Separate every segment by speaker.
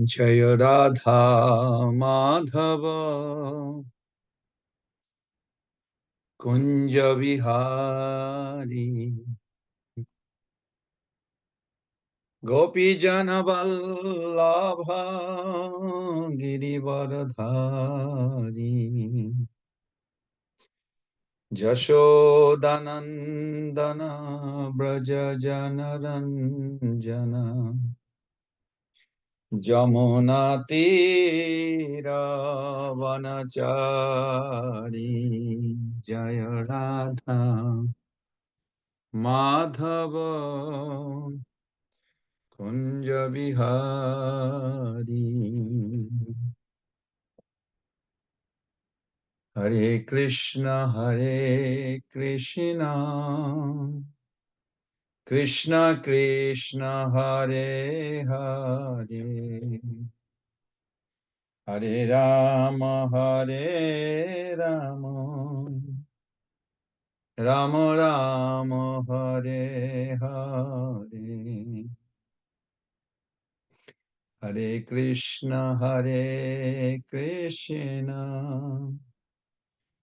Speaker 1: Jaya Radha Madhava Kunja Vihari Gopi Jana Vallabha Girivaradhari Jashodanandana Braja Janaranjana Jamuna Tira Vanachari Jaya Radha Madhava Kunja Vihari Hare Krishna Krishna Krishna Hare Hare Hare Rama Rama Rama Hare Hare Hare Krishna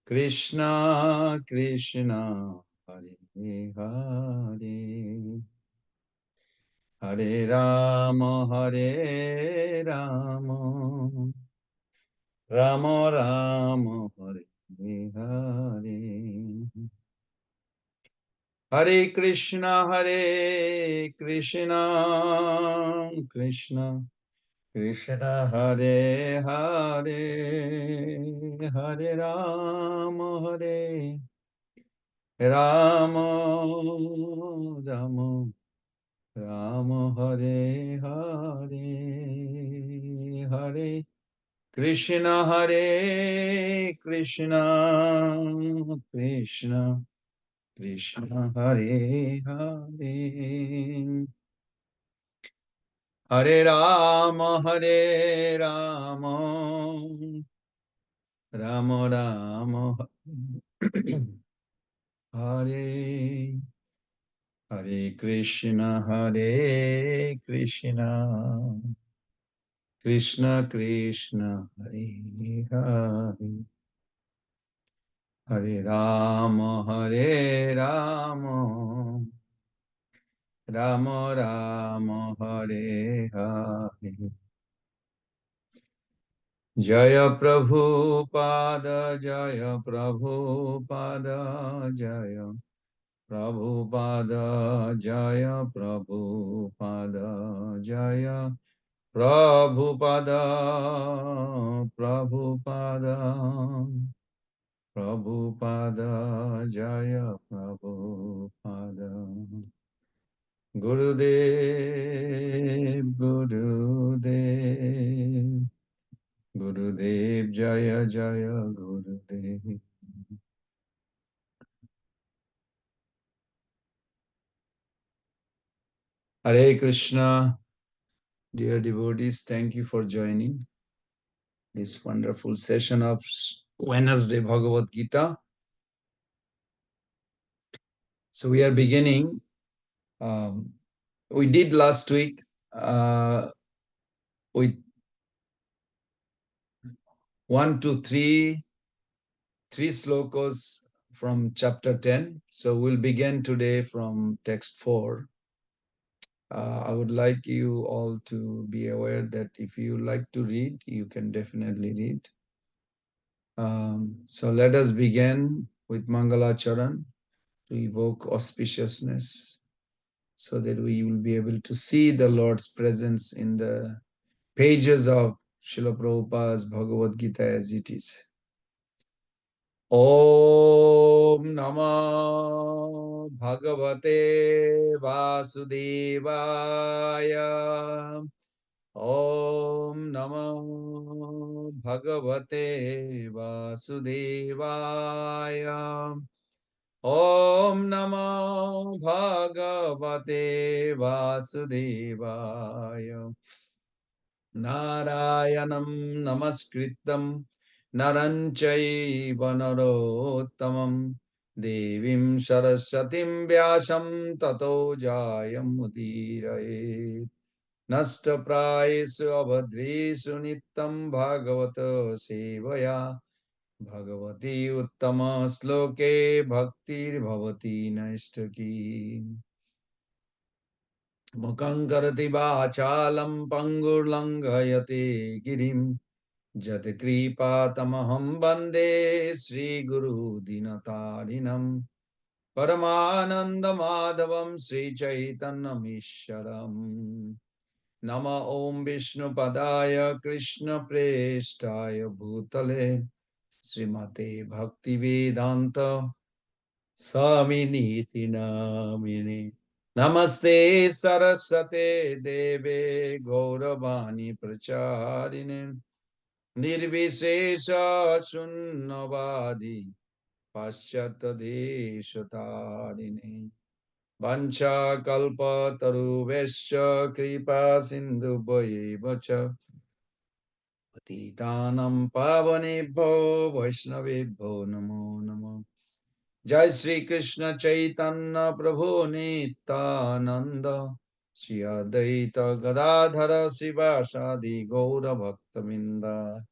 Speaker 1: Krishna Krishna Hare Hare Hare Rama Rama Rama Hare Hare Hare Krishna Krishna Krishna Hare Hare Hare Rama Rama Rama Hare Hare Hare Krishna Krishna Krishna Hare Hare Hare Rama Rama Rama Hare Hare Krishna Krishna Krishna Hare Hare Hare Rama Rama Rama Hare Hare Jaya Prabhupada Jaya Prabhupada Jaya Prabhupada Jaya Prabhupada Jaya Prabhupada Prabhupada Prabhupada Jaya Prabhupada Gurudev Gurudev Gurudev Jaya Jaya Gurudev. Hare Krishna, dear devotees, thank you for joining this wonderful session of Wednesday Bhagavad Gita. So we are beginning. We did last week with 3 slokas from chapter 10. So we'll begin today from text 4. I would like you all to be aware that if you like to read, you can definitely read. So let us begin with Mangalacharan to evoke auspiciousness so that we will be able to see the Lord's presence in the pages of Srila Prabhupada's Bhagavad Gita as it is. Om Namah Bhagavate Vasudevaya Om Namo Bhagavate Vasudevaya Om Namo Bhagavate Vasudevaya Narayanam Namaskritam Naranchaiva Narottamam Devim Saraswatim Vyasam Tato Jayam Udiraye Nasta prayesu abhadresu nittam bhagavata sevaya Bhagavati uttama sloke bhaktir bhavati naistaki Mukhaṁ karati vācālam pangur langhayate girim Jat kripa tamaham bande Sri Guru dinatarinam Paramananda madhavam Sri Chaitanya Misharam Nama Om Vishnu Padaya Krishna Preshtaya Bhutale Srimate Bhakti Vedanta Saminiti Namini Namaste Sarasate Deve Gauravani Pracharine Nirvishesha Sunnavadi Paschata Deshatarine Vancha Kalpa Taruvesha Kripa Sindhu Bhayavacha Patitanam Pavanebho Vaishnavebho Namo Namo Jai Sri Krishna Chaitanya Prabhu Nityananda Shri Advaita Gadadhara Sivasadi Gaura Bhaktavinda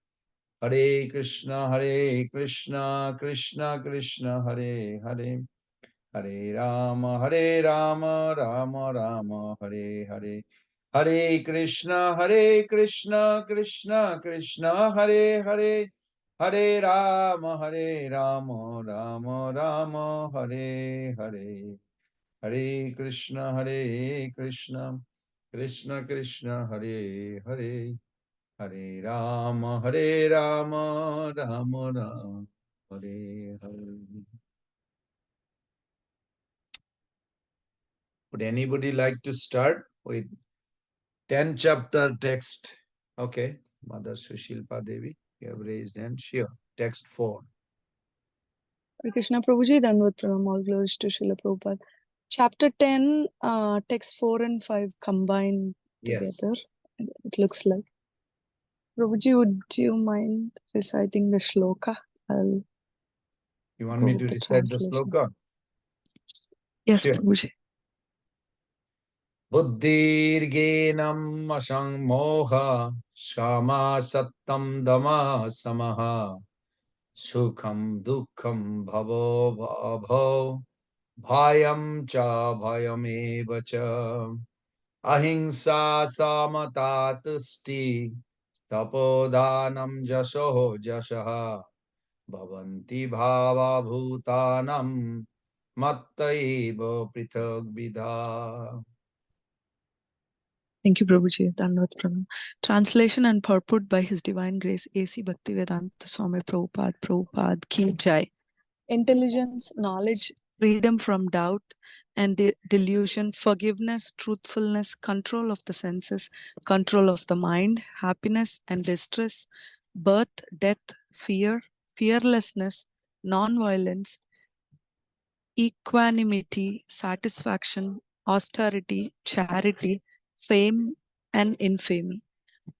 Speaker 1: Hare Krishna Krishna Krishna Hare Hare Hare Rama Rama Rama Hare Hare Hare Krishna Krishna Krishna Hare Hare Hare Rama Rama Rama Hare Hare Hare Krishna Krishna Krishna Hare Hare Hare Rama Rama Rama Hare Hare. Would anybody like to start with 10 chapter text? Okay, Mother Sushilpa Devi, you have raised hand. Sure. Text 4.
Speaker 2: Hare Krishna Prabhuji, Dandavat Pranam, all glories to Srila Prabhupada. Chapter 10, text 4 and 5 combined together. It looks like. Prabhuji, would you mind reciting the shloka?
Speaker 1: You want me to recite the sloka?
Speaker 2: Yes,
Speaker 1: sure.
Speaker 2: Prabhuji.
Speaker 1: Buddhirgenam asang moha shama sattam dama samaha sukham dukkham bhavo bhavo bhayam cha bhayameva cha ahimsa samata tusti tapodanam jasho jashaha bhavanti bhava bhutanam mattaiva prithak vidha.
Speaker 2: Thank you, Prabhuji. Dandavat Pranam. Translation and purport by His Divine Grace A.C. Bhaktivedanta Swami Prabhupada Ki Jai. Intelligence, knowledge, freedom from doubt and delusion, forgiveness, truthfulness, control of the senses, control of the mind, happiness and distress, birth, death, fear, fearlessness, non-violence, equanimity, satisfaction, austerity, charity, fame and infamy.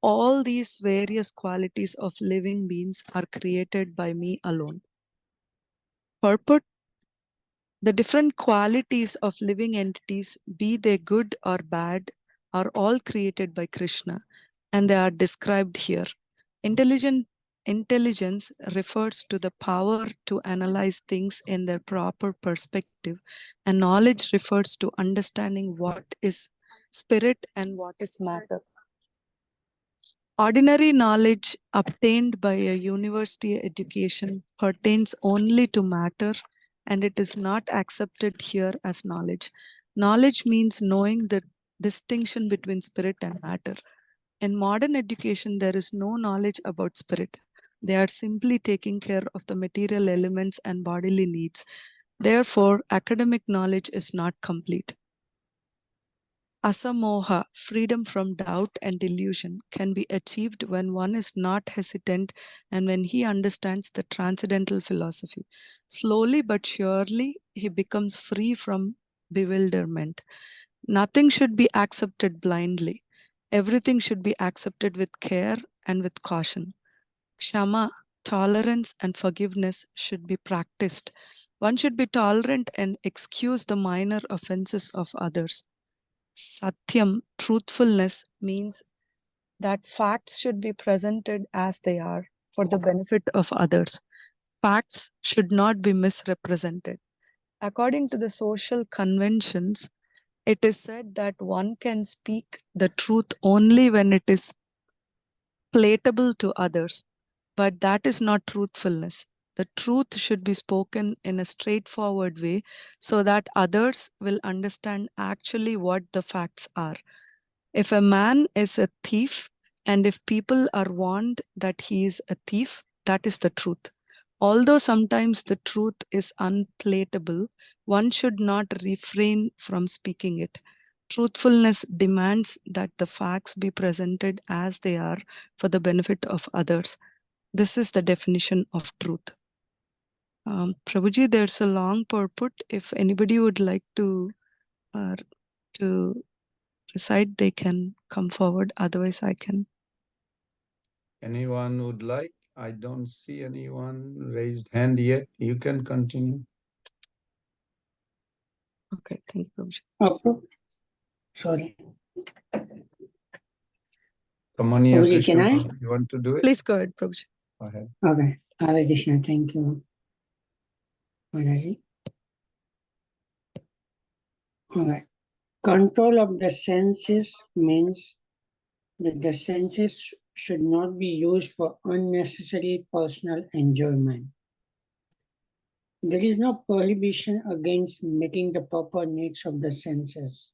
Speaker 2: All these various qualities of living beings are created by me alone. Purport: the different qualities of living entities, be they good or bad, are all created by Krishna, and they are described here. Intelligence refers to the power to analyze things in their proper perspective, and knowledge refers to understanding what is spirit and what is matter. Ordinary knowledge obtained by a university education pertains only to matter, and it is not accepted here as knowledge. Knowledge means knowing the distinction between spirit and matter. In modern education, there is no knowledge about spirit. They are simply taking care of the material elements and bodily needs. Therefore, academic knowledge is not complete. Asamoha, freedom from doubt and delusion, can be achieved when one is not hesitant and when he understands the transcendental philosophy. Slowly but surely, he becomes free from bewilderment. Nothing should be accepted blindly. Everything should be accepted with care and with caution. Kshama, tolerance and forgiveness should be practiced. One should be tolerant and excuse the minor offenses of others. Satyam, truthfulness, means that facts should be presented as they are for the benefit of others. Facts should not be misrepresented. According to the social conventions, it is said that one can speak the truth only when it is palatable to others, but that is not truthfulness. The truth should be spoken in a straightforward way so that others will understand actually what the facts are. If a man is a thief, and if people are warned that he is a thief, that is the truth. Although sometimes the truth is unpalatable, one should not refrain from speaking it. Truthfulness demands that the facts be presented as they are for the benefit of others. This is the definition of truth. Prabhuji, there's a long purport. If anybody would like to recite, they can come forward. Otherwise, I can.
Speaker 1: Anyone would like? I don't see anyone raised hand yet. You can continue.
Speaker 2: Okay, thank you, Prabhuji.
Speaker 3: Okay. Sorry.
Speaker 1: Kamani
Speaker 3: Prabhuji, can I?
Speaker 1: Krishna, you want to do it?
Speaker 2: Please go ahead, Prabhuji.
Speaker 1: Go ahead.
Speaker 3: Okay. Hare Krishna. Thank you. Mataji. Okay. Control of the senses means that the senses should not be used for unnecessary personal enjoyment. There is no prohibition against meeting the proper needs of the senses,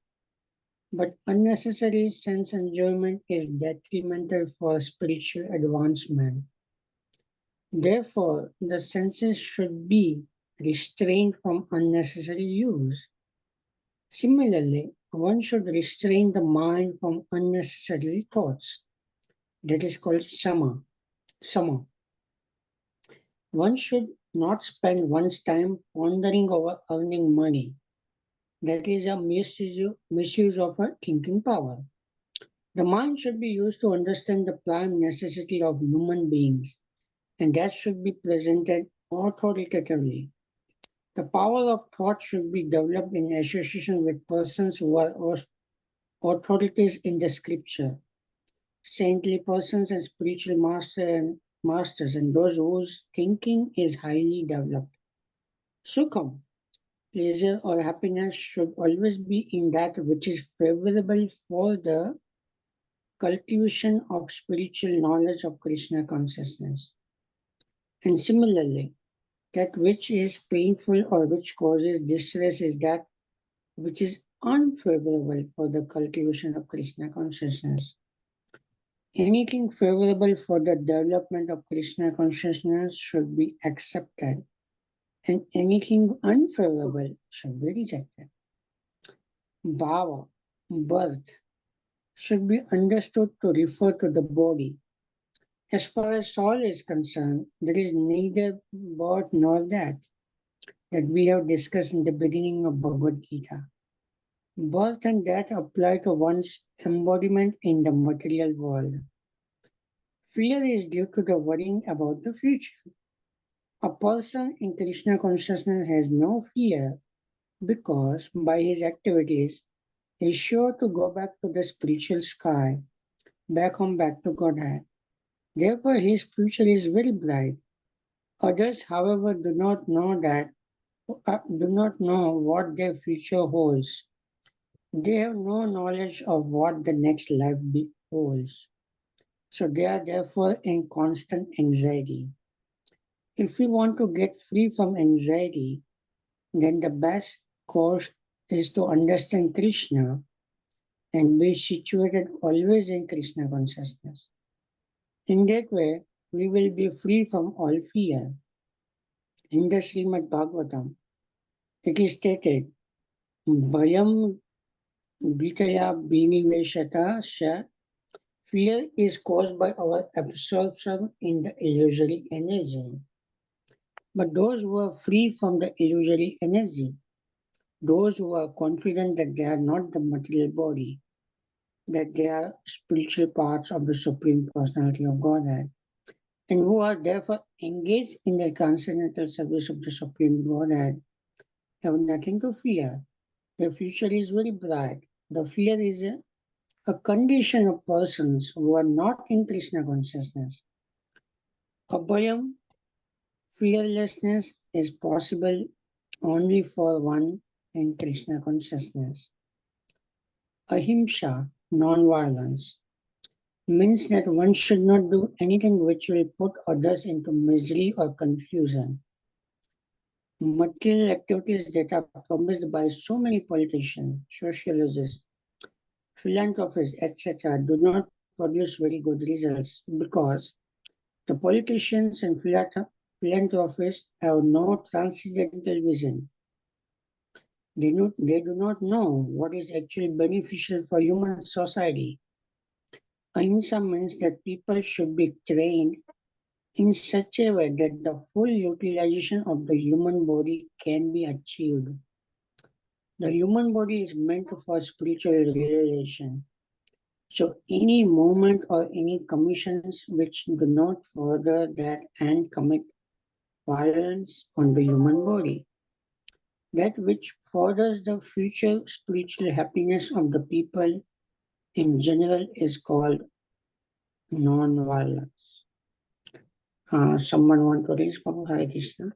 Speaker 3: but unnecessary sense enjoyment is detrimental for spiritual advancement. Therefore, the senses should be restrained from unnecessary use. Similarly, one should restrain the mind from unnecessary thoughts. That is called sama. One should not spend one's time pondering over earning money. That is a misuse of a thinking power. The mind should be used to understand the prime necessity of human beings, and that should be presented authoritatively. The power of thought should be developed in association with persons who are authorities in the scripture, saintly persons and spiritual masters, and those whose thinking is highly developed. Sukham, pleasure or happiness should always be in that which is favorable for the cultivation of spiritual knowledge of Krishna consciousness. And similarly, that which is painful or which causes distress is that which is unfavorable for the cultivation of Krishna consciousness. Anything favorable for the development of Krishna consciousness should be accepted, and anything unfavorable should be rejected. Bhava, birth, should be understood to refer to the body. As far as soul is concerned, there is neither birth nor that we have discussed in the beginning of Bhagavad Gita. Birth and death apply to one's embodiment in the material world. Fear is due to the worrying about the future. A person in Krishna consciousness has no fear because by his activities he is sure to go back to the spiritual sky, back home, back to Godhead. Therefore his future is very bright. Others, however, do not know what their future holds. They have no knowledge of what the next life holds. So they are therefore in constant anxiety. If we want to get free from anxiety, then the best course is to understand Krishna and be situated always in Krishna consciousness. In that way, we will be free from all fear. In the Srimad Bhagavatam, it is stated, Bhayam Vitaya Biniveshata Sha. Fear is caused by our absorption in the illusory energy. But those who are free from the illusory energy, those who are confident that they are not the material body, that they are spiritual parts of the Supreme Personality of Godhead, and who are therefore engaged in the transcendental service of the Supreme Godhead, have nothing to fear. Their future is very bright. The fear is a condition of persons who are not in Krishna consciousness. Abhayam, fearlessness, is possible only for one in Krishna consciousness. Ahimsa, non-violence, means that one should not do anything which will put others into misery or confusion. Material activities that are promised by so many politicians, sociologists, philanthropists, etc., do not produce very good results because the politicians and philanthropists have no transcendental vision. They do not know what is actually beneficial for human society. Ahimsa means that people should be trained in such a way that the full utilization of the human body can be achieved. The human body is meant for spiritual realization. So any movement or any commissions which do not further that and commit violence on the human body, that which furthers the future spiritual happiness of the people in general is called non-violence. Someone want to respond? Hare Krishna.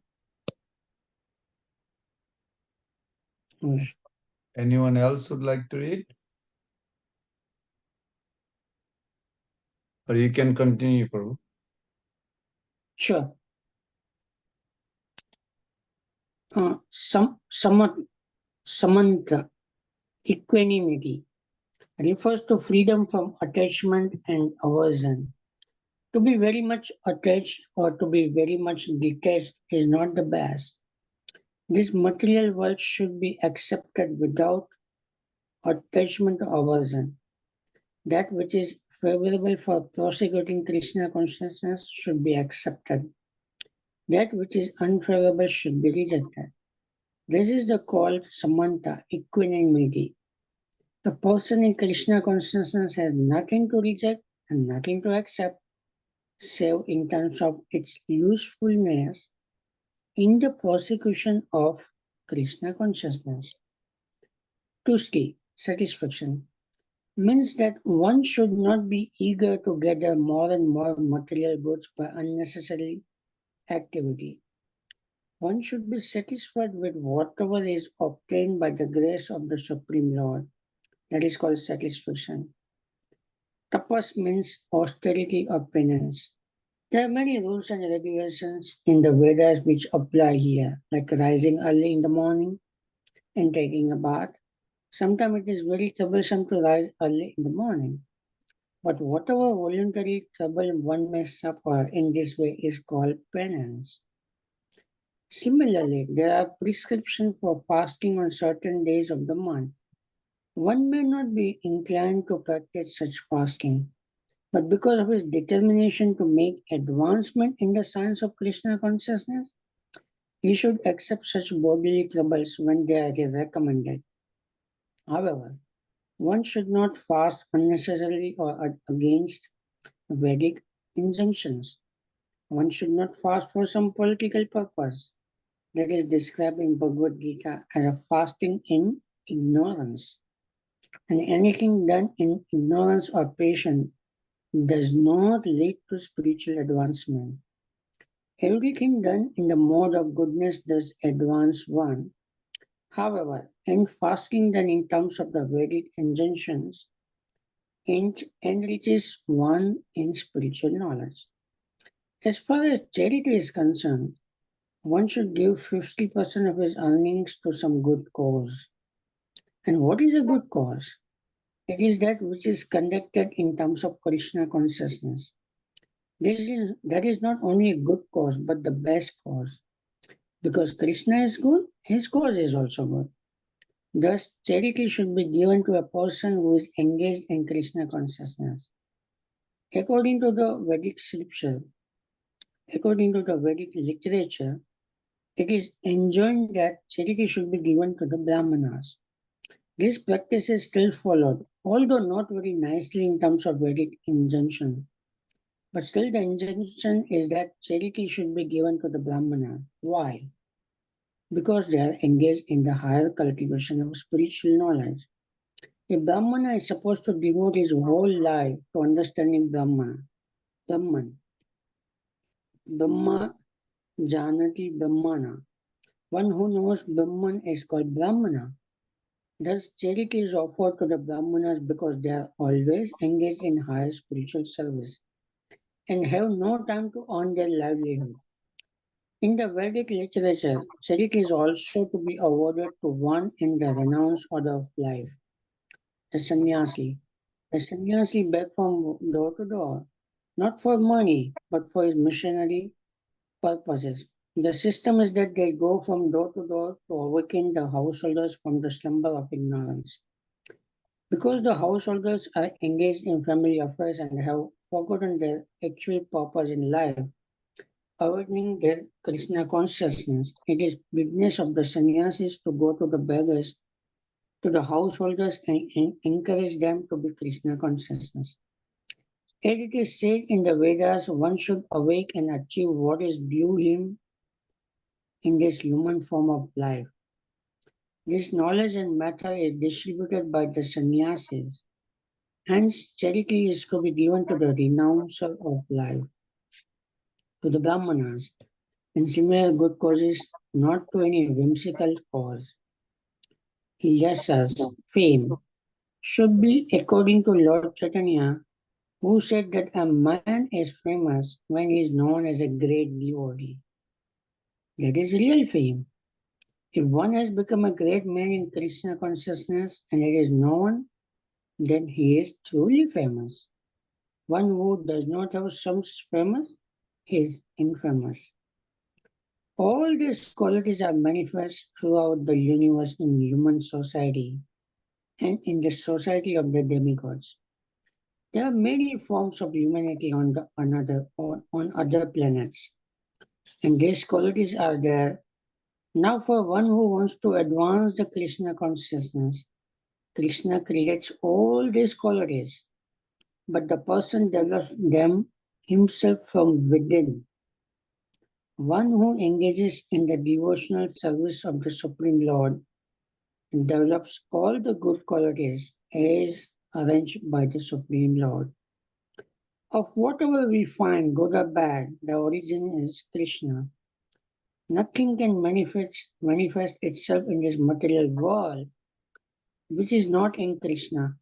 Speaker 1: Anyone else would like to read? Or you can continue, Prabhu.
Speaker 3: Sure. Samantha, equanimity, refers to freedom from attachment and aversion. To be very much attached or to be very much detached is not the best. This material world should be accepted without attachment or aversion. That which is favorable for prosecuting Krishna consciousness should be accepted. That which is unfavorable should be rejected. This is the called samanta, equanimity. The person in Krishna consciousness has nothing to reject and nothing to accept, save in terms of its usefulness in the prosecution of Krishna consciousness. Tushti, satisfaction, means that one should not be eager to gather more and more material goods by unnecessary activity. One should be satisfied with whatever is obtained by the grace of the Supreme Lord. That is called satisfaction. Tapas means austerity or penance. There are many rules and regulations in the Vedas which apply here, like rising early in the morning and taking a bath. Sometimes it is very troublesome to rise early in the morning. But whatever voluntary trouble one may suffer in this way is called penance. Similarly, there are prescriptions for fasting on certain days of the month. One may not be inclined to practice such fasting, but because of his determination to make advancement in the science of Krishna consciousness, he should accept such bodily troubles when they are recommended. However, one should not fast unnecessarily or against Vedic injunctions. One should not fast for some political purpose that is described in Bhagavad Gita as a fasting in ignorance. And anything done in ignorance or passion does not lead to spiritual advancement. Everything done in the mode of goodness does advance one. However, in fasting done in terms of the Vedic injunctions, it enriches one in spiritual knowledge. As far as charity is concerned, one should give 50% of his earnings to some good cause. And what is a good cause? It is that which is conducted in terms of Krishna consciousness. That is not only a good cause, but the best cause. Because Krishna is good, his cause is also good. Thus, charity should be given to a person who is engaged in Krishna consciousness. According to the Vedic scripture, according to the Vedic literature, it is enjoined that charity should be given to the Brahmanas. This practice is still followed, although not very nicely in terms of Vedic injunction. But still the injunction is that charity should be given to the Brahmana. Why? Because they are engaged in the higher cultivation of spiritual knowledge. A Brahmana is supposed to devote his whole life to understanding Brahman. Brahma Janati Brahmana. One who knows Brahman is called Brahmana. Thus, charity is offered to the Brahmanas because they are always engaged in higher spiritual service and have no time to earn their livelihood. In the Vedic literature, charity is also to be awarded to one in the renounced order of life, the sannyasi. The sannyasi begs from door to door, not for money, but for his missionary purposes. The system is that they go from door to door to awaken the householders from the slumber of ignorance. Because the householders are engaged in family affairs and have forgotten their actual purpose in life, awakening their Krishna consciousness, it is business of the sannyasis to go to the beggars, to the householders and encourage them to be Krishna consciousness. As it is said in the Vedas, one should awake and achieve what is due him in this human form of life. This knowledge and matter is distributed by the sannyasis. Hence, charity is to be given to the renouncer of life, to the brahmanas, and similar good causes, not to any whimsical cause. Yasas, fame, should be according to Lord Chaitanya, who said that a man is famous when he is known as a great devotee. That is real fame. If one has become a great man in Krishna consciousness and it is known, then he is truly famous. One who does not have some famous is infamous. All these qualities are manifest throughout the universe in human society and in the society of the demigods. There are many forms of humanity on other planets, and these qualities are there. Now, for one who wants to advance the Krishna consciousness, Krishna creates all these qualities, but the person develops them himself from within. One who engages in the devotional service of the Supreme Lord develops all the good qualities as arranged by the Supreme Lord. Of whatever we find, good or bad, the origin is Krishna. Nothing can manifest itself in this material world which is not in Krishna.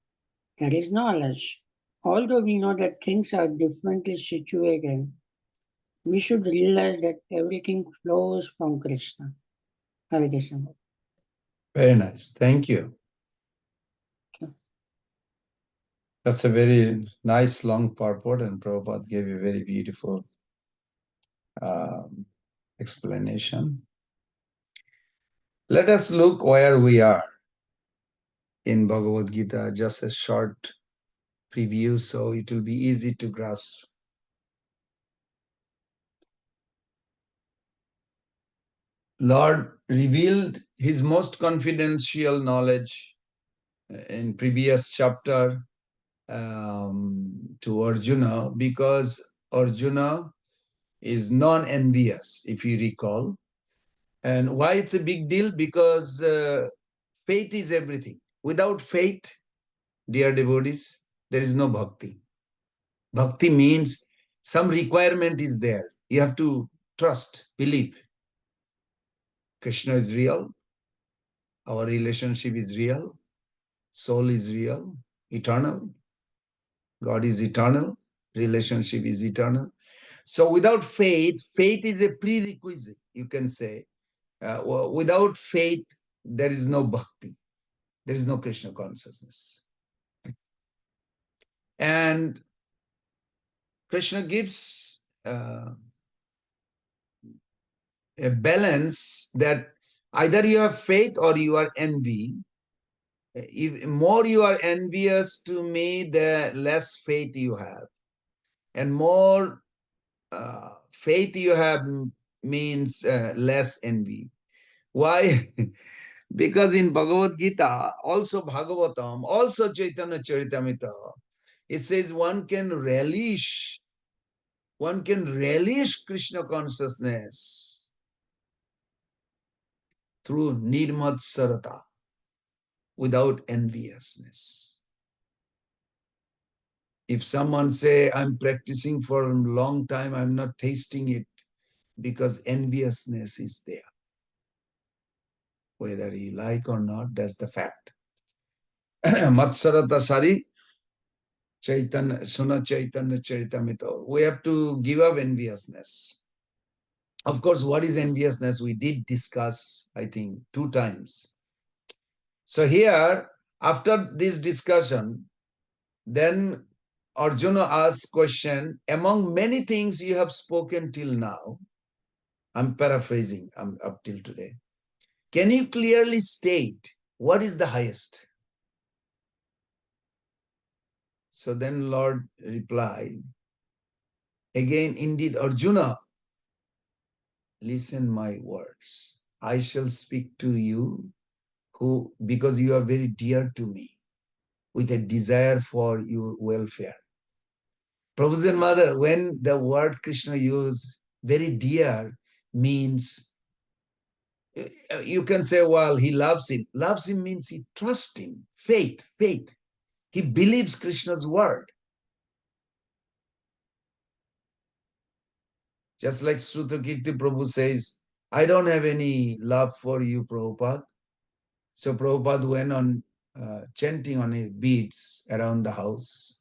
Speaker 3: That is knowledge. Although we know that things are differently situated, we should realize that everything flows from Krishna. Hare Krishna.
Speaker 1: Very nice. Thank you. That's a very nice long purport, and Prabhupada gave a very beautiful explanation. Let us look where we are in Bhagavad Gita, just a short preview, so it will be easy to grasp. Lord revealed his most confidential knowledge in previous chapter to Arjuna, because Arjuna is non-envious, if you recall. And why it's a big deal? Because faith is everything. Without faith, dear devotees, there is no bhakti. Bhakti means some requirement is there. You have to trust, believe. Krishna is real. Our relationship is real. Soul is real, eternal. God is eternal. Relationship is eternal. So without faith, faith is a prerequisite, you can say. Without faith, there is no bhakti. There is no Krishna consciousness. And Krishna gives a balance that either you have faith or you are envy. If more you are envious to me, the less faith you have. And more faith you have means less envy. Why? Because in Bhagavad Gita, also Bhagavatam, also Chaitanya Charitamrita, it says one can relish Krishna consciousness through nirmat sarata. without enviousness. If someone say, I'm practicing for a long time, I'm not tasting it because enviousness is there. Whether you like or not, that's the fact. Matsarata Sari Chaitanya Suna Chaitanya Charitamrita. We have to give up enviousness. Of course, what is enviousness? We did discuss, I think, 2 times. So here, after this discussion, then Arjuna asks question, among many things you have spoken till now, I'm paraphrasing up till today, can you clearly state what is the highest? So then Lord replied, again, indeed, Arjuna, listen my words. I shall speak to you because you are very dear to me with a desire for your welfare. Prabhu's mother, when the word Krishna used, very dear, means you can say, well, he loves him. Loves him means he trusts him. Faith. He believes Krishna's word. Just like Srutakirti Prabhu says, I don't have any love for you, Prabhupada. So Prabhupada went on chanting on his beads around the house.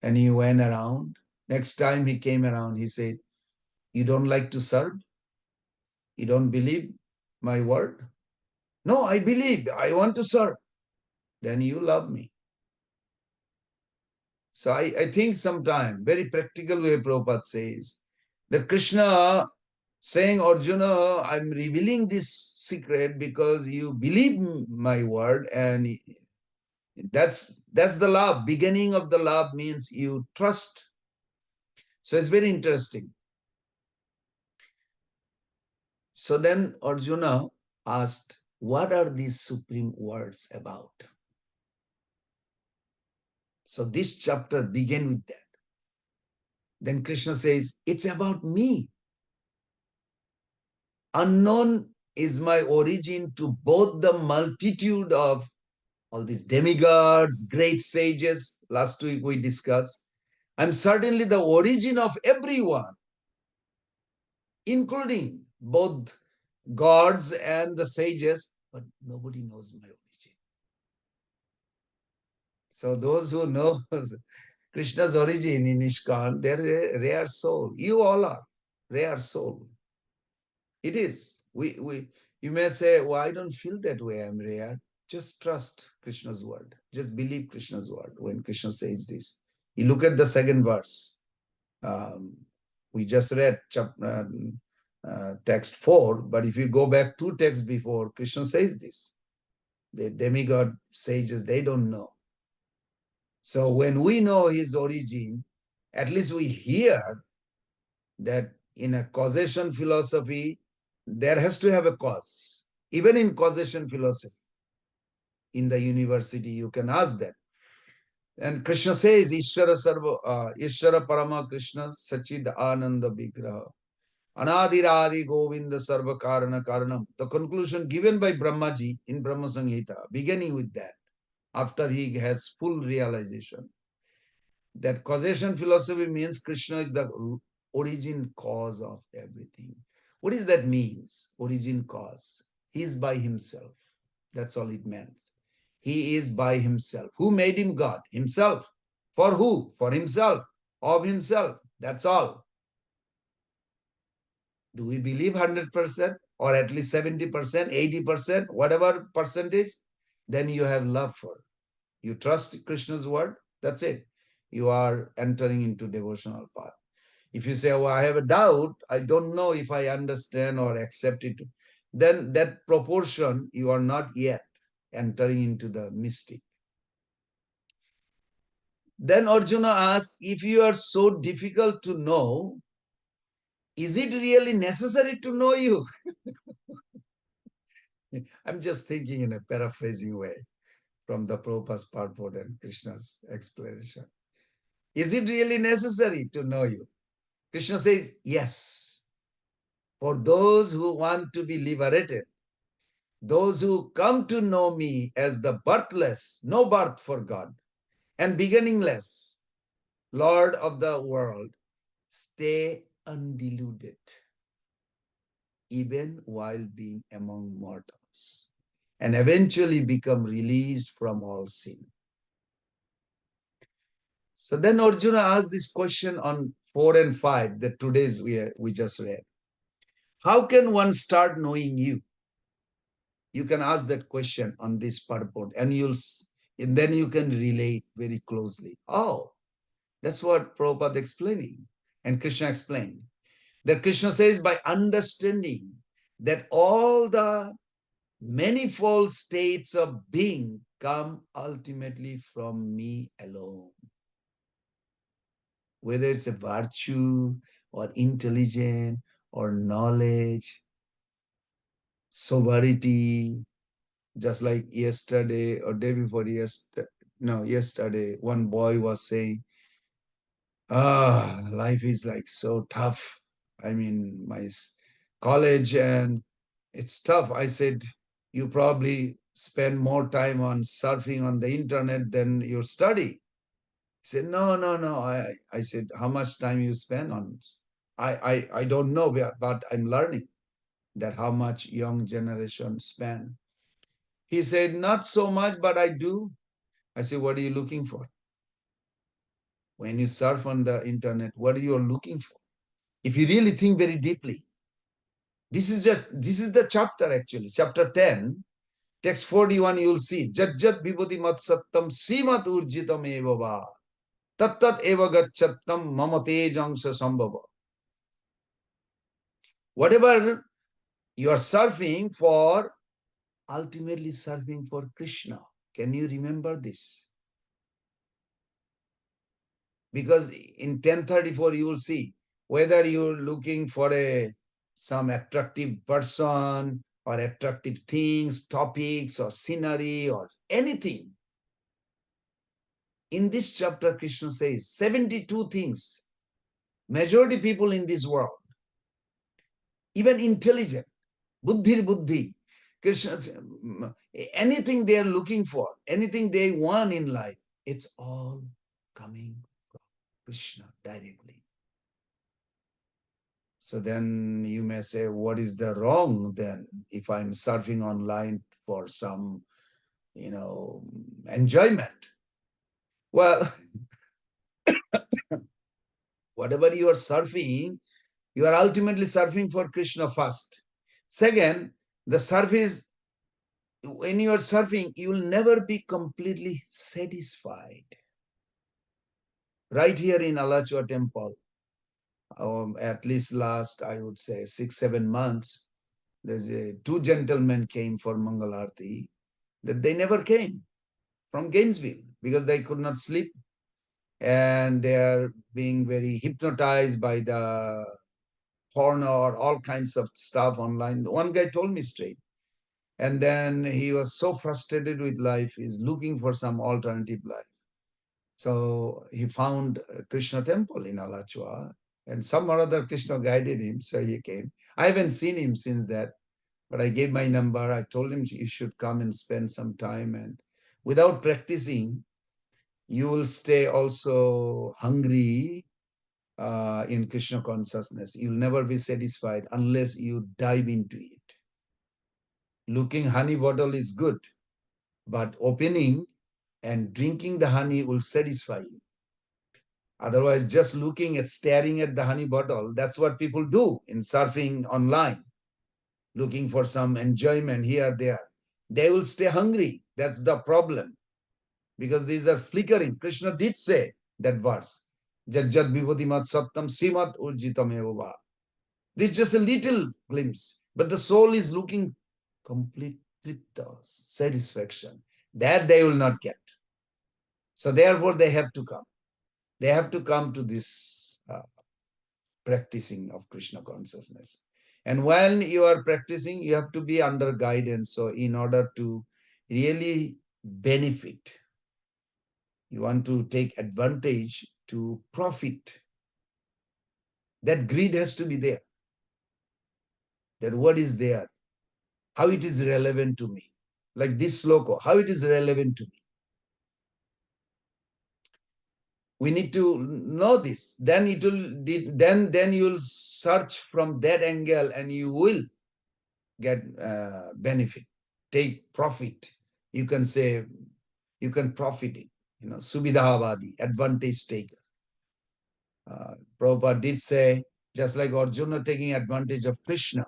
Speaker 1: And he went around. Next time he came around, he said, you don't like to serve? You don't believe my word? No, I believe. I want to serve. Then you love me. So I think sometime, very practical way Prabhupada says, that Krishna saying, Arjuna, I'm revealing this secret because you believe my word, and that's the love. Beginning of the love means you trust. So it's very interesting. So then Arjuna asked, what are these supreme words about? So this chapter began with that. Then Krishna says, it's about me. Unknown is my origin to both the multitude of all these demigods, great sages. Last week we discussed. I'm certainly the origin of everyone, including both gods and the sages, but nobody knows my origin. So those who know Krishna's origin in ISKCON, they're a rare soul. You all are rare soul. It is. You may say, well, I don't feel that way, I'm rare. Just trust Krishna's word. Just believe Krishna's word when Krishna says this. You look at the second verse. We just read text 4, but if you go back 2 texts before, Krishna says this. The demigod sages, they don't know. So when we know his origin, at least we hear that in a causation philosophy, there has to have a cause. Even in causation philosophy, in the university, you can ask that. And Krishna says, Ishvara Parama Krishna Sachid Ananda Vigraha. Anadiradi Govinda Sarva Karana Karanam. The conclusion given by Brahmaji in Brahma Samhita, beginning with that, after he has full realization. That causation philosophy means Krishna is the origin cause of everything. What does that mean? Origin cause. He is by himself. That's all it meant. He is by himself. Who made him God? Himself. For who? For himself. Of himself. That's all. Do we believe 100% or at least 70%, 80%, whatever percentage? Then you have love for it. You trust Krishna's word. That's it. You are entering into devotional path. If you say, oh, I have a doubt, I don't know if I understand or accept it, then that proportion, you are not yet entering into the mystic. Then Arjuna asked, if you are so difficult to know, is it really necessary to know you? I'm just thinking in a paraphrasing way from the Prabhupada's purport and Krishna's explanation. Is it really necessary to know you? Krishna says, yes. For those who want to be liberated, those who come to know me as the birthless, no birth for God, and beginningless, Lord of the world, stay undiluted, even while being among mortals, and eventually become released from all sin. So then Arjuna asked this question on 4 and 5 that today's we just read. How can one start knowing you? You can ask that question on this purport, and and then you can relate very closely. Oh, that's what Prabhupada explaining. And Krishna explained. That Krishna says by understanding that all the manifold states of being come ultimately from me alone. Whether it's a virtue or intelligence or knowledge, sobriety, just like yesterday or day before yesterday, no, yesterday, one boy was saying, life is like so tough. I mean, my college and it's tough. I said, you probably spend more time on surfing on the internet than your study. He said, no, no, no. I said, how much time you spend on this? I don't know, but I'm learning that how much young generation spend. He said, not so much, but I do. I said, what are you looking for? When you surf on the internet, what are you looking for? If you really think very deeply, this is the chapter actually, chapter 10, text 41, you'll see, Jat Jat Vibhuti Mat Sattam Srimat Urjitam Evava Tat Tat Eva Gachattam Mamate Jangsha Sambhava. Whatever you are surfing for, ultimately surfing for Krishna. Can you remember this? Because in 1034 you will see whether you're looking for some attractive person or attractive things, topics or scenery or anything. In this chapter, Krishna says 72 things. Majority people in this world, even intelligent, buddhi, Krishna, anything they are looking for, anything they want in life, it's all coming from Krishna directly. So then you may say, what is the wrong then if I'm surfing online for some, enjoyment? Well, whatever you are surfing, you are ultimately surfing for Krishna first. Second, the surface, when you are surfing, you will never be completely satisfied. Right here in Alachua temple, at least last, I would say, 6-7 months, there's two gentlemen came for Mangalarti that they never came from Gainesville because they could not sleep and they are being very hypnotized by the porn or all kinds of stuff online. One guy told me straight. And then he was so frustrated with life, he's looking for some alternative life. So he found a Krishna temple in Alachua and some or other Krishna guided him. So he came. I haven't seen him since that, but I gave my number. I told him you should come and spend some time. And without practicing, you will stay also hungry in Krishna consciousness. You'll never be satisfied unless you dive into it. Looking honey bottle is good, but opening and drinking the honey will satisfy you. Otherwise, just looking at staring at the honey bottle, that's what people do in surfing online, looking for some enjoyment here, there. They will stay hungry. That's the problem. Because these are flickering. Krishna did say that verse. Jajjat vibhutimat saptam simat urjitam evava. This is just a little glimpse, but the soul is looking complete tripta, satisfaction. That they will not get. So therefore they have to come. They have to come to this practicing of Krishna consciousness. And when you are practicing, you have to be under guidance. So in order to really benefit, you want to take advantage to profit. That greed has to be there. That what is there? how it is relevant to me. Like this sloka, how it is relevant to me. We need to know this. Then it will, then you'll search from that angle and you will get benefit, take profit. You can say, you can profit it. Subhidhavadi, advantage taker. Prabhupada did say, just like Arjuna taking advantage of Krishna,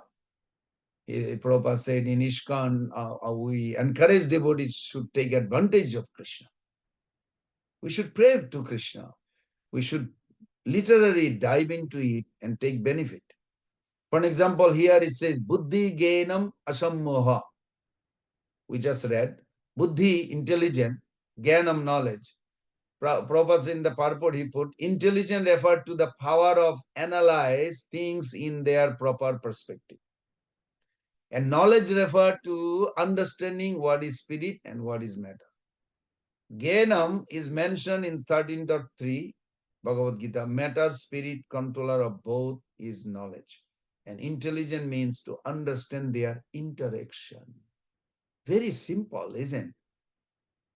Speaker 1: Prabhupada said in ISKCON, we encourage devotees should take advantage of Krishna. We should pray to Krishna. We should literally dive into it and take benefit. For example, here it says, Buddhi Genam Asammoha. We just read, Buddhi, intelligent, Gyanam, knowledge. Prabhupada in the purport, he put, intelligent referred to the power of analyze things in their proper perspective. And knowledge referred to understanding what is spirit and what is matter. Gyanam is mentioned in 13.3 Bhagavad Gita. Matter, spirit, controller of both is knowledge. And intelligent means to understand their interaction. Very simple, isn't it?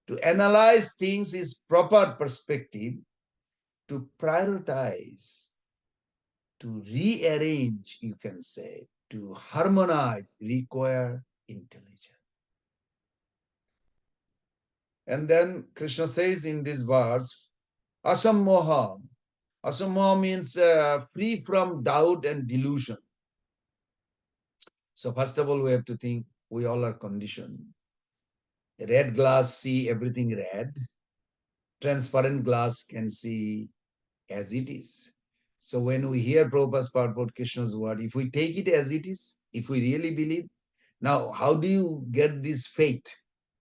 Speaker 1: To analyze things is proper perspective. To prioritize, to rearrange, you can say, to harmonize, require intelligence. And then Krishna says in this verse, Asammoha. Asammoha means free from doubt and delusion. So first of all, we have to think we all are conditioned. A red glass see everything red. Transparent glass can see as it is. So when we hear Prabhupada's purport, Krishna's word, if we take it as it is, if we really believe, now how do you get this faith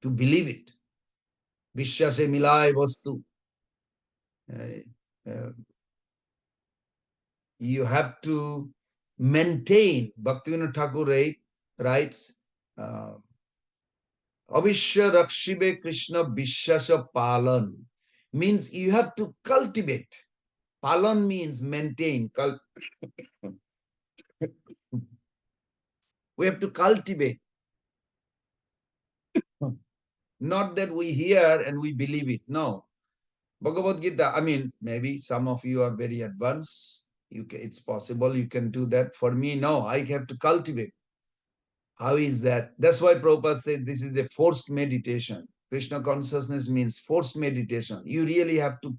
Speaker 1: to believe it? Vishwase milay vastu. You have to maintain, Bhaktivinoda Thakur writes, Avishya Rakshibe Krishna Vishwasa Palan, means you have to cultivate. Palan means maintain. We have to cultivate. Not that we hear and we believe it. No. Bhagavad Gita, I mean, maybe some of you are very advanced. It's possible you can do that. For me, no, I have to cultivate. How is that? That's why Prabhupada said this is a forced meditation. Krishna consciousness means forced meditation. You really have to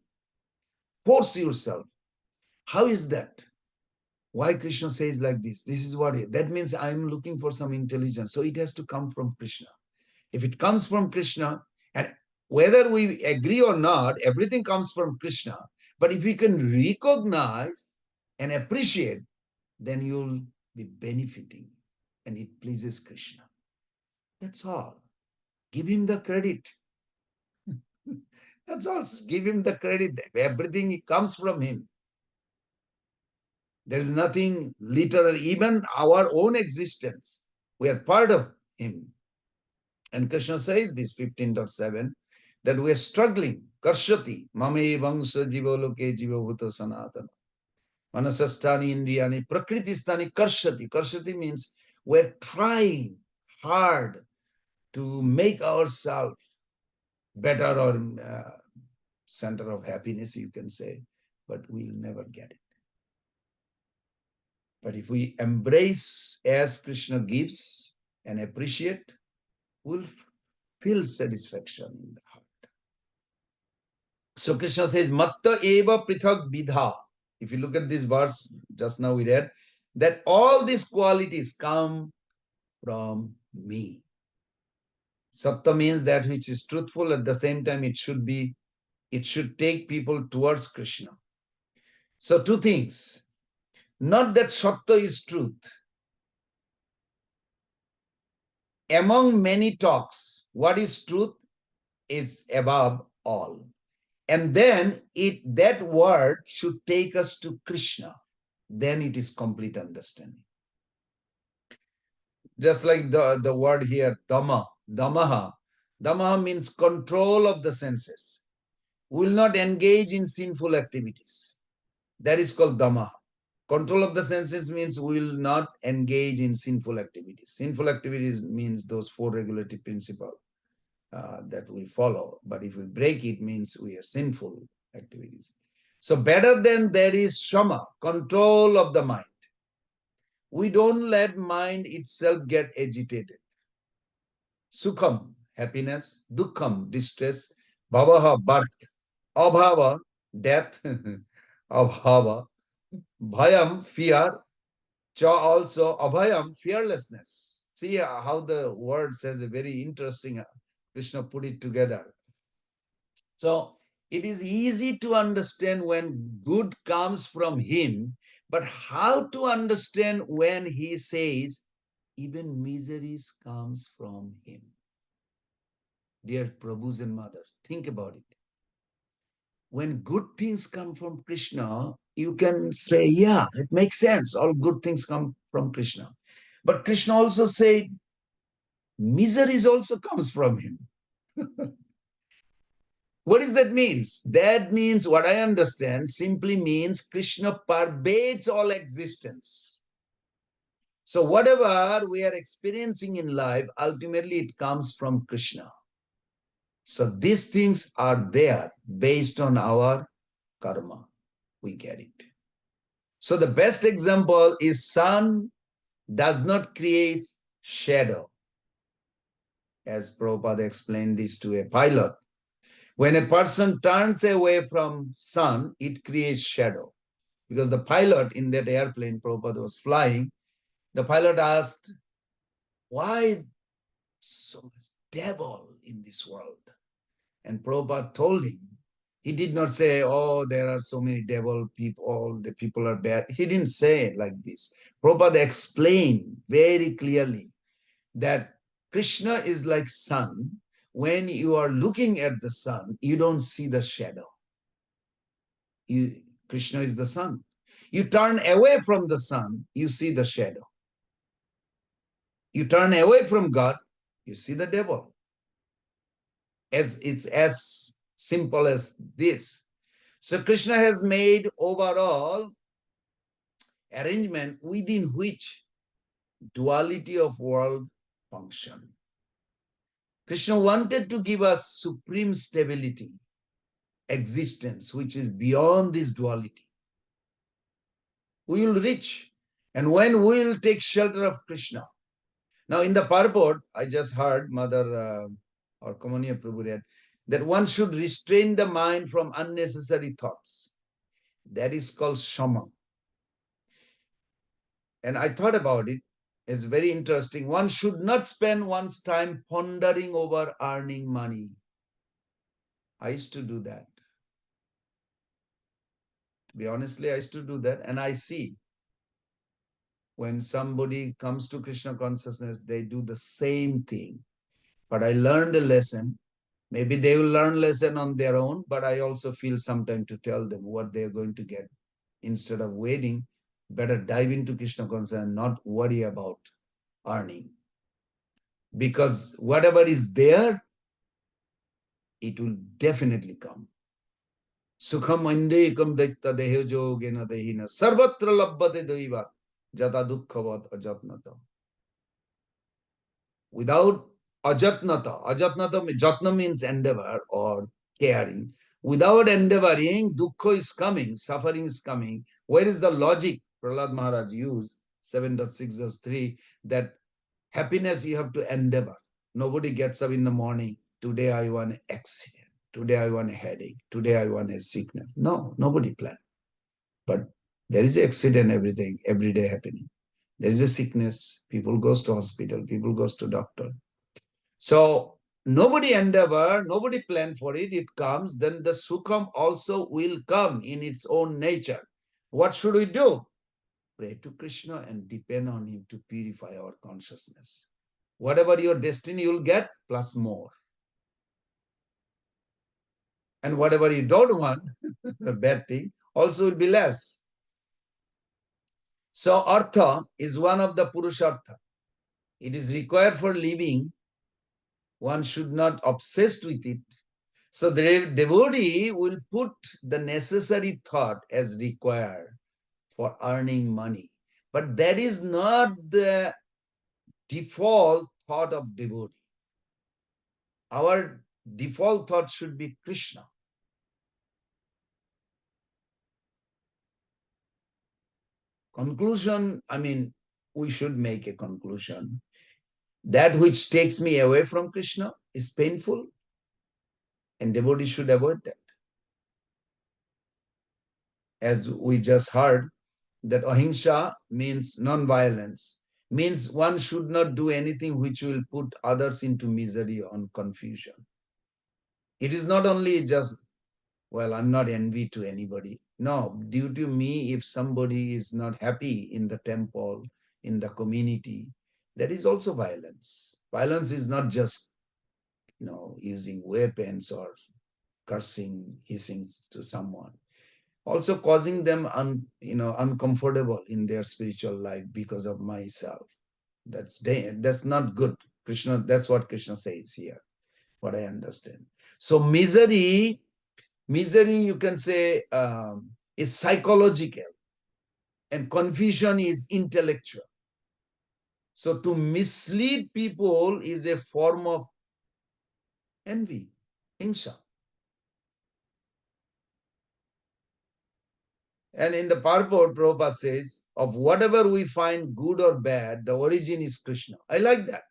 Speaker 1: force yourself. How is that? Why Krishna says like this? This is what that means. I'm looking for some intelligence. So it has to come from Krishna. If it comes from Krishna, and whether we agree or not, everything comes from Krishna. But if we can recognize and appreciate, then you'll be benefiting. And it pleases Krishna. That's all. Give him the credit. That's all. Give him the credit. Everything comes from him. There is nothing literal. Even our own existence, we are part of him. And Krishna says this 15.7, that we are struggling. Karshati, mame vamsa jivoloke jivabhuto sanatana. Manasastani indriyani prakritistani karshati. Karshati means we're trying hard to make ourselves better or center of happiness, you can say, but we'll never get it. But if we embrace as Krishna gives and appreciate, we'll feel satisfaction in the heart. So Krishna says, Matta eva prithak vidha. If you look at this verse, just now we read, that all these qualities come from me. Satta means that which is truthful. At the same time, it should take people towards Krishna. So two things. Not that Satta is truth. Among many talks, what is truth is above all. And then that word should take us to Krishna. Then it is complete understanding. Just like the word here, dhamma, dhammaha. Dhammaha means control of the senses. Will not engage in sinful activities. That is called dhammaha. Control of the senses means we will not engage in sinful activities. Sinful activities means those four regulative principles that we follow. But if we break it, means we are sinful activities. So better than that is shama, control of the mind. We don't let mind itself get agitated. Sukham, happiness; dukkham, distress; bhavaha, birth; abhava, death; abhava, bhayam, fear; cha also, abhayam, fearlessness. See how the word says a very interesting, Krishna put it together. So it is easy to understand when good comes from him, but how to understand when he says, even miseries comes from him. Dear Prabhus and mothers, think about it. When good things come from Krishna, you can say, yeah, it makes sense. All good things come from Krishna. But Krishna also said, miseries also comes from him. What does that mean? That means, what I understand, simply means Krishna pervades all existence. So whatever we are experiencing in life, ultimately it comes from Krishna. So these things are there based on our karma. We get it. So the best example is sun does not create shadow. As Prabhupada explained this to a pilot. When a person turns away from sun, it creates shadow. Because the pilot in that airplane Prabhupada was flying, the pilot asked, why so much devil in this world? And Prabhupada told him, he did not say, oh, there are so many devil people, all the people are bad. He didn't say it like this. Prabhupada explained very clearly that Krishna is like sun. When you are looking at the sun, you don't see the shadow. Krishna is the sun. You turn away from the sun, you see the shadow. You turn away from God, you see the devil. It's as simple as this. So Krishna has made overall arrangement within which duality of world function. Krishna wanted to give us supreme stability, existence, which is beyond this duality. We will reach, and when we will take shelter of Krishna. Now in the purport, I just heard Mother or Kamaniya Prabhu read, that one should restrain the mind from unnecessary thoughts. That is called shama. And I thought about it. It's very interesting. One should not spend one's time pondering over earning money. I used to do that. To be honestly, I used to do that. And I see when somebody comes to Krishna consciousness, they do the same thing. But I learned a lesson. Maybe they will learn lesson on their own, but I also feel sometime to tell them what they're going to get. Instead of waiting, better dive into Krishna consciousness and not worry about earning. Because whatever is there, it will definitely come. Sukham andekam daitya deho jogena dehina sarvatra labbate daiva jata dukkhavat ajatnata. Without ajatnata jatna means endeavor or caring. Without endeavoring, dukkha is coming, suffering is coming. Where is the logic Prahlad Maharaj used, 7.6-3, that happiness you have to endeavor. Nobody gets up in the morning, today I want an accident, today I want a headache, today I want a sickness. No, nobody planned. But there is an accident, everything, every day happening. There is a sickness, people goes to hospital, people goes to doctor. So nobody endeavor, nobody plan for it, it comes, then the sukham also will come in its own nature. What should we do? Pray to Krishna and depend on him to purify our consciousness. Whatever your destiny you'll get, plus more. And whatever you don't want, a bad thing, also will be less. So artha is one of the purushartha. It is required for living. One should not obsessed with it. So the devotee will put the necessary thought as required for earning money. But that is not the default thought of devotee. Our default thought should be Krishna. Conclusion, I mean, we should make a conclusion. That which takes me away from Krishna is painful, and devotee should avoid that. As we just heard, that ahimsa means non-violence, means one should not do anything which will put others into misery or confusion. It is not only just, well, I'm not envy to anybody. No, due to me, if somebody is not happy in the temple, in the community, that is also violence. Violence is not just, using weapons or cursing, hissing to someone. Also causing them uncomfortable in their spiritual life because of myself. That's not good. Krishna, that's what Krishna says here, what I understand. So misery, you can say, is psychological, and confusion is intellectual. So to mislead people is a form of envy, himsa. And in the purport, Prabhupada says, of whatever we find good or bad, the origin is Krishna. I like that.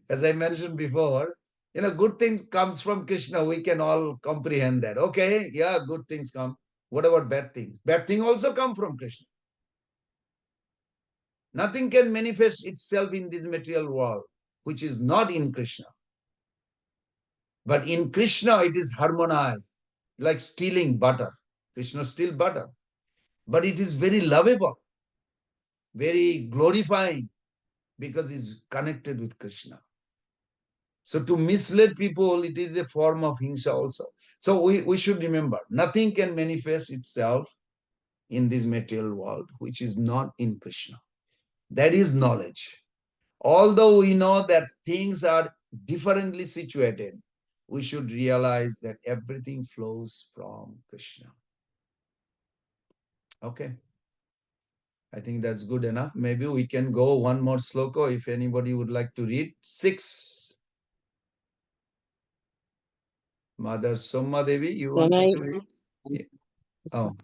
Speaker 1: As I mentioned before, good things comes from Krishna. We can all comprehend that. Okay, yeah, good things come. What about bad things? Bad things also come from Krishna. Nothing can manifest itself in this material world, which is not in Krishna. But in Krishna, it is harmonized, like stealing butter. Krishna steals butter. But it is very lovable, very glorifying, because it's connected with Krishna. So to mislead people, it is a form of himsa also. So we should remember, nothing can manifest itself in this material world, which is not in Krishna. That is knowledge. Although we know that things are differently situated, we should realize that everything flows from Krishna. Okay. I think that's good enough. Maybe we can go one more sloka if anybody would like to read. 6. Mother Soma Devi, you
Speaker 3: Can
Speaker 1: wanted
Speaker 3: I?
Speaker 1: to read? Yeah. Oh,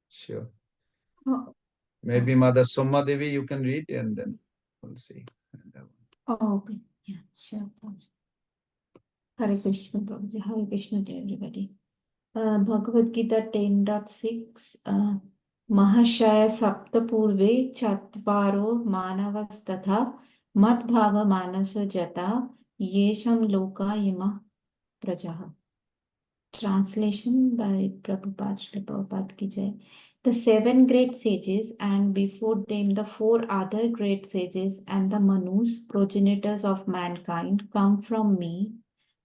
Speaker 1: sure.
Speaker 4: Oh,
Speaker 1: Maybe Mother Soma Devi, you can read, and then we'll see.
Speaker 4: okay. Yeah, sure. Hare Krishna, Prabhuji. Hare Krishna to everybody. Bhagavad Gita 10.6 Mahashaya Sapta Purve Chatvaro Manavastatha Madbhava Manasa Jata Yesham Loka Yama Prajaha. Translation by Prabhupada, Srila Prabhupada ki jai. The 7 great sages, and before them the 4 other great sages, and the Manus, progenitors of mankind, come from me,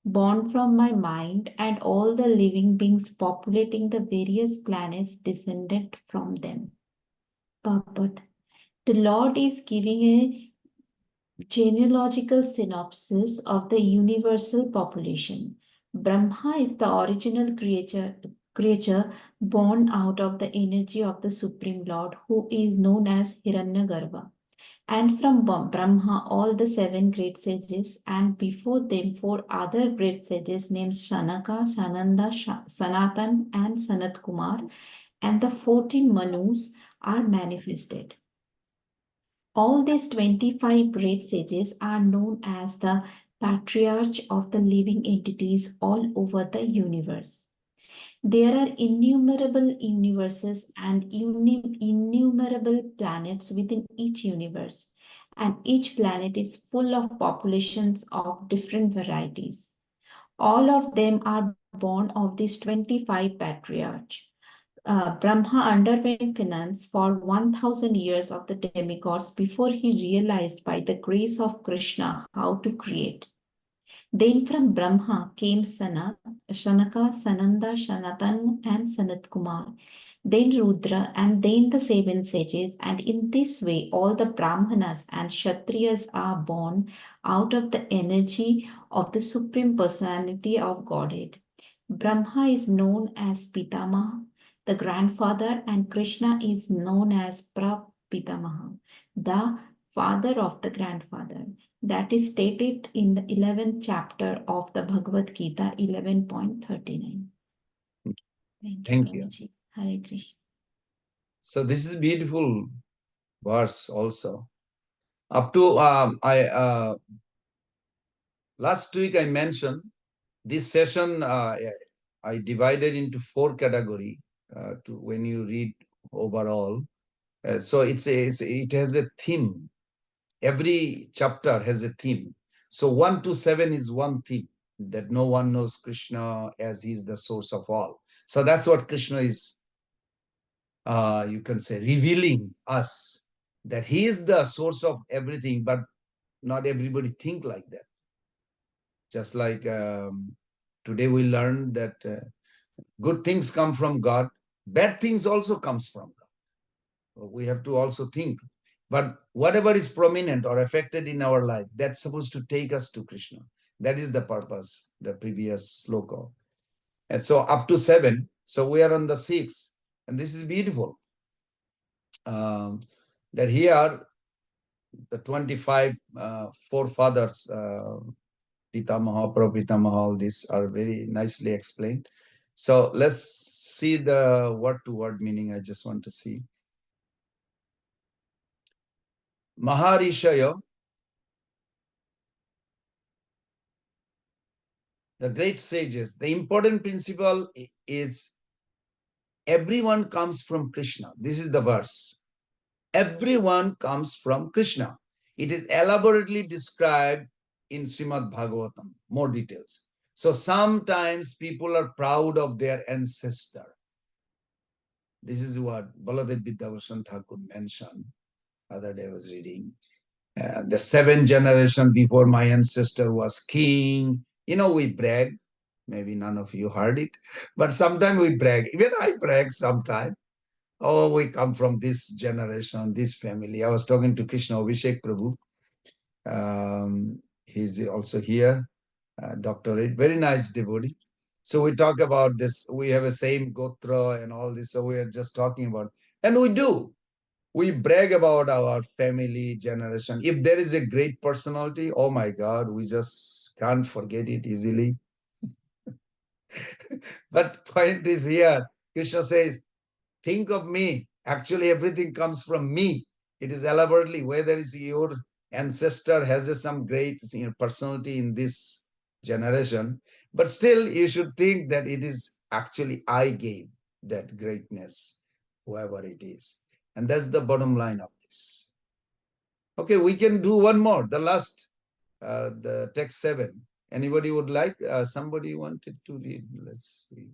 Speaker 4: born from my mind, and all the living beings populating the various planets descended from them. But the Lord is giving a genealogical synopsis of the universal population. Brahma is the original creature born out of the energy of the Supreme Lord, who is known as Hiranyagarbha. And from Brahma, all the 7 great sages, and before them 4 other great sages named Shanaka, Sananda, Sanatan, and Sanat Kumar, and the 14 Manus are manifested. All these 25 great sages are known as the patriarch of the living entities all over the universe. There are innumerable universes and innumerable planets within each universe, and each planet is full of populations of different varieties. All of them are born of these 25 patriarchs. Brahma underwent penance for 1000 years of the demigods before he realized by the grace of Krishna how to create. Then from Brahma came Sanaka, Sananda, Sanatan, and Sanat Kumar, then Rudra, and then the 7 sages, and in this way all the Brahmanas and Kshatriyas are born out of the energy of the Supreme Personality of Godhead. Brahma is known as Pitama, the grandfather, and Krishna is known as Prapitamaha, the father of the grandfather. That is stated in the 11th chapter of the Bhagavad Gita, 11.39.
Speaker 1: Thank you.
Speaker 4: Prabhuji. Hare Krishna.
Speaker 1: So this is a beautiful verse also. Up to last week I mentioned this session I divided into 4 category to when you read overall. So it has a theme. Every chapter has a theme. So 1 to 7 is one theme, that no one knows Krishna as he is the source of all. So that's what Krishna is, you can say, revealing us, that he is the source of everything, but not everybody think like that. Just like today we learned that good things come from God, bad things also comes from God. We have to also think. But whatever is prominent or affected in our life, that's supposed to take us to Krishna. That is the purpose, the previous sloka. And so up to 7. So we are on the 6. And this is beautiful. That here, the 25 forefathers, Pitamaha, Prapitamaha, all these are very nicely explained. So let's see the word-to-word meaning. I just want to see. Maharishaya, the great sages, the important principle is everyone comes from Krishna. This is the verse. Everyone comes from Krishna. It is elaborately described in Srimad Bhagavatam, more details. So sometimes people are proud of their ancestor. This is what Baladev Vidyabhushan Thakur mentioned. Other day I was reading. The 7th generation before my ancestor was king. You know, we brag. Maybe none of you heard it, but sometimes we brag. Even I brag sometimes. Oh, we come from this generation, this family. I was talking to Krishna Abhishek Prabhu. He's also here, doctorate, very nice devotee. So we talk about this. We have a same gotra and all this. So we are just talking about, and we do. We brag about our family generation. If there is a great personality, oh my God, we just can't forget it easily. But point is here, Krishna says, think of me. Actually, everything comes from me. It is elaborately, whether it's your ancestor has some great personality in this generation, but still you should think that it is actually I gave that greatness, whoever it is. And that's the bottom line of this. Okay, we can do one more, the last, the text 7. Anybody would like? Somebody wanted to read. Let's see.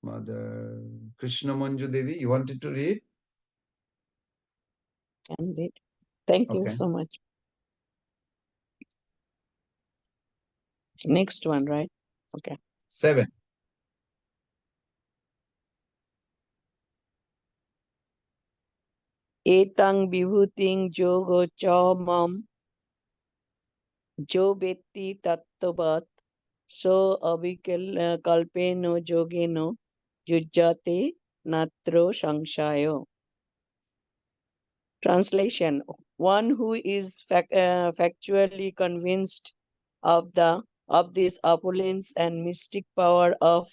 Speaker 1: Mother Krishna Manju Devi, you wanted to read?
Speaker 5: Can read. Thank you
Speaker 1: Okay.
Speaker 5: so much. Next one, right? Okay.
Speaker 1: 7.
Speaker 5: Etang vibhuting yogo chamam jo vetti tattvat so kalpeno yogeno yujjate natro sangshayo. Translation: one who is factually convinced of this opulence and mystic power of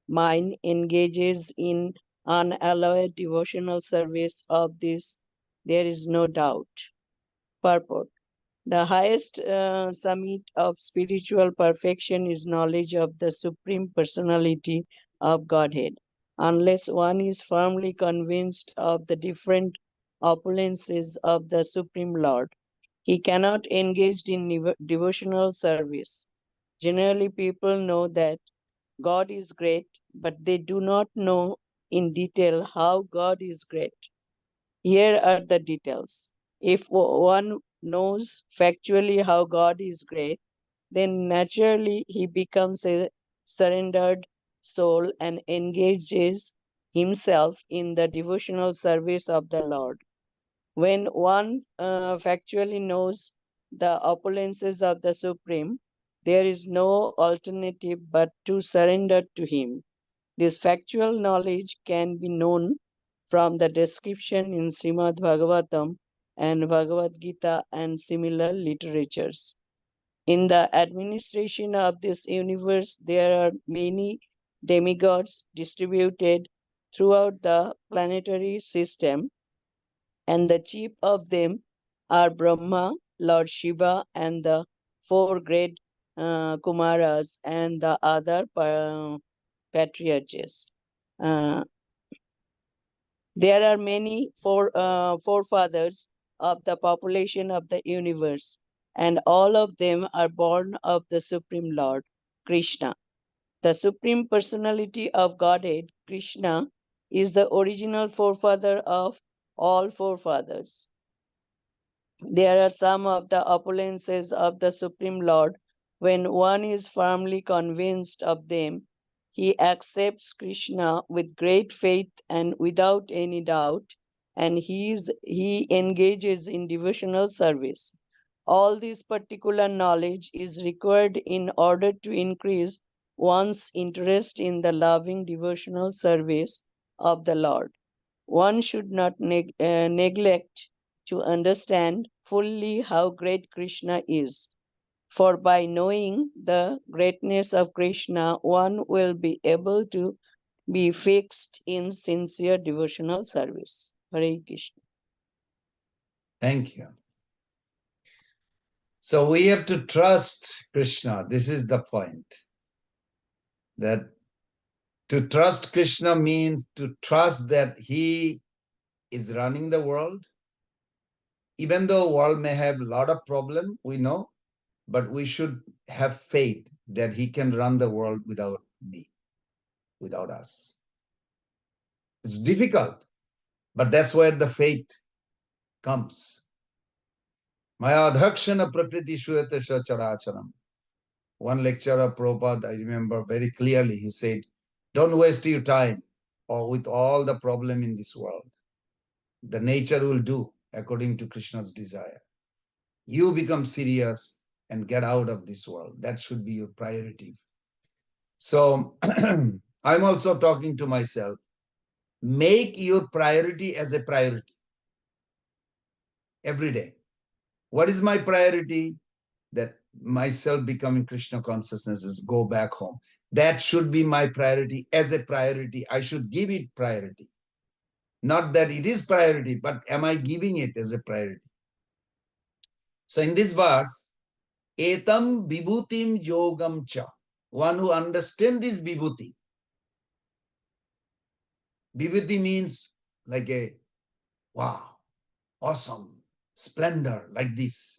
Speaker 5: mind engages in unalloyed devotional service of this, there is no doubt. Purport: the highest summit of spiritual perfection is knowledge of the Supreme Personality of Godhead. Unless one is firmly convinced of the different opulences of the Supreme Lord, he cannot engage in devotional service. Generally, people know that God is great, but they do not know in detail how God is great. Here are the details. If one knows factually how God is great, then naturally he becomes a surrendered soul and engages himself in the devotional service of the Lord. When one factually knows the opulences of the Supreme, there is no alternative but to surrender to Him. This factual knowledge can be known from the description in Srimad Bhagavatam and Bhagavad Gita and similar literatures. In the administration of this universe, there are many demigods distributed throughout the planetary system, and the chief of them are Brahma, Lord Shiva, and the four great Kumaras and the other patriarchs. Uh, there are many forefathers of the population of the universe, and all of them are born of the Supreme Lord, Krishna. The Supreme Personality of Godhead, Krishna, is the original forefather of all forefathers. There are some of the opulences of the Supreme Lord. When one is firmly convinced of them, he accepts Krishna with great faith and without any doubt, and he engages in devotional service. All this particular knowledge is required in order to increase one's interest in the loving devotional service of the Lord. One should not neglect to understand fully how great Krishna is. For by knowing the greatness of Krishna, one will be able to be fixed in sincere devotional service. Hare Krishna.
Speaker 1: Thank you. So we have to trust Krishna. This is the point. That to trust Krishna means to trust that he is running the world. Even though the world may have a lot of problems, we know, but we should have faith that he can run the world without me, without us. It's difficult, but that's where the faith comes. Maya adhakshana prakriti shuyate characharam. One lecture of Prabhupada, I remember very clearly, he said, don't waste your time or with all the problem in this world. The nature will do according to Krishna's desire. You become serious and get out of this world. That should be your priority. So I'm also talking to myself. Make your priority as a priority every day. What is my priority? That myself becoming Krishna consciousness is go back home. That should be my priority as a priority. I should give it priority. Not that it is priority, but am I giving it as a priority? So in this verse, etam vibhutim yogam cha. One who understands this vibhuti. Vibhuti means like a wow, awesome, splendor, like this.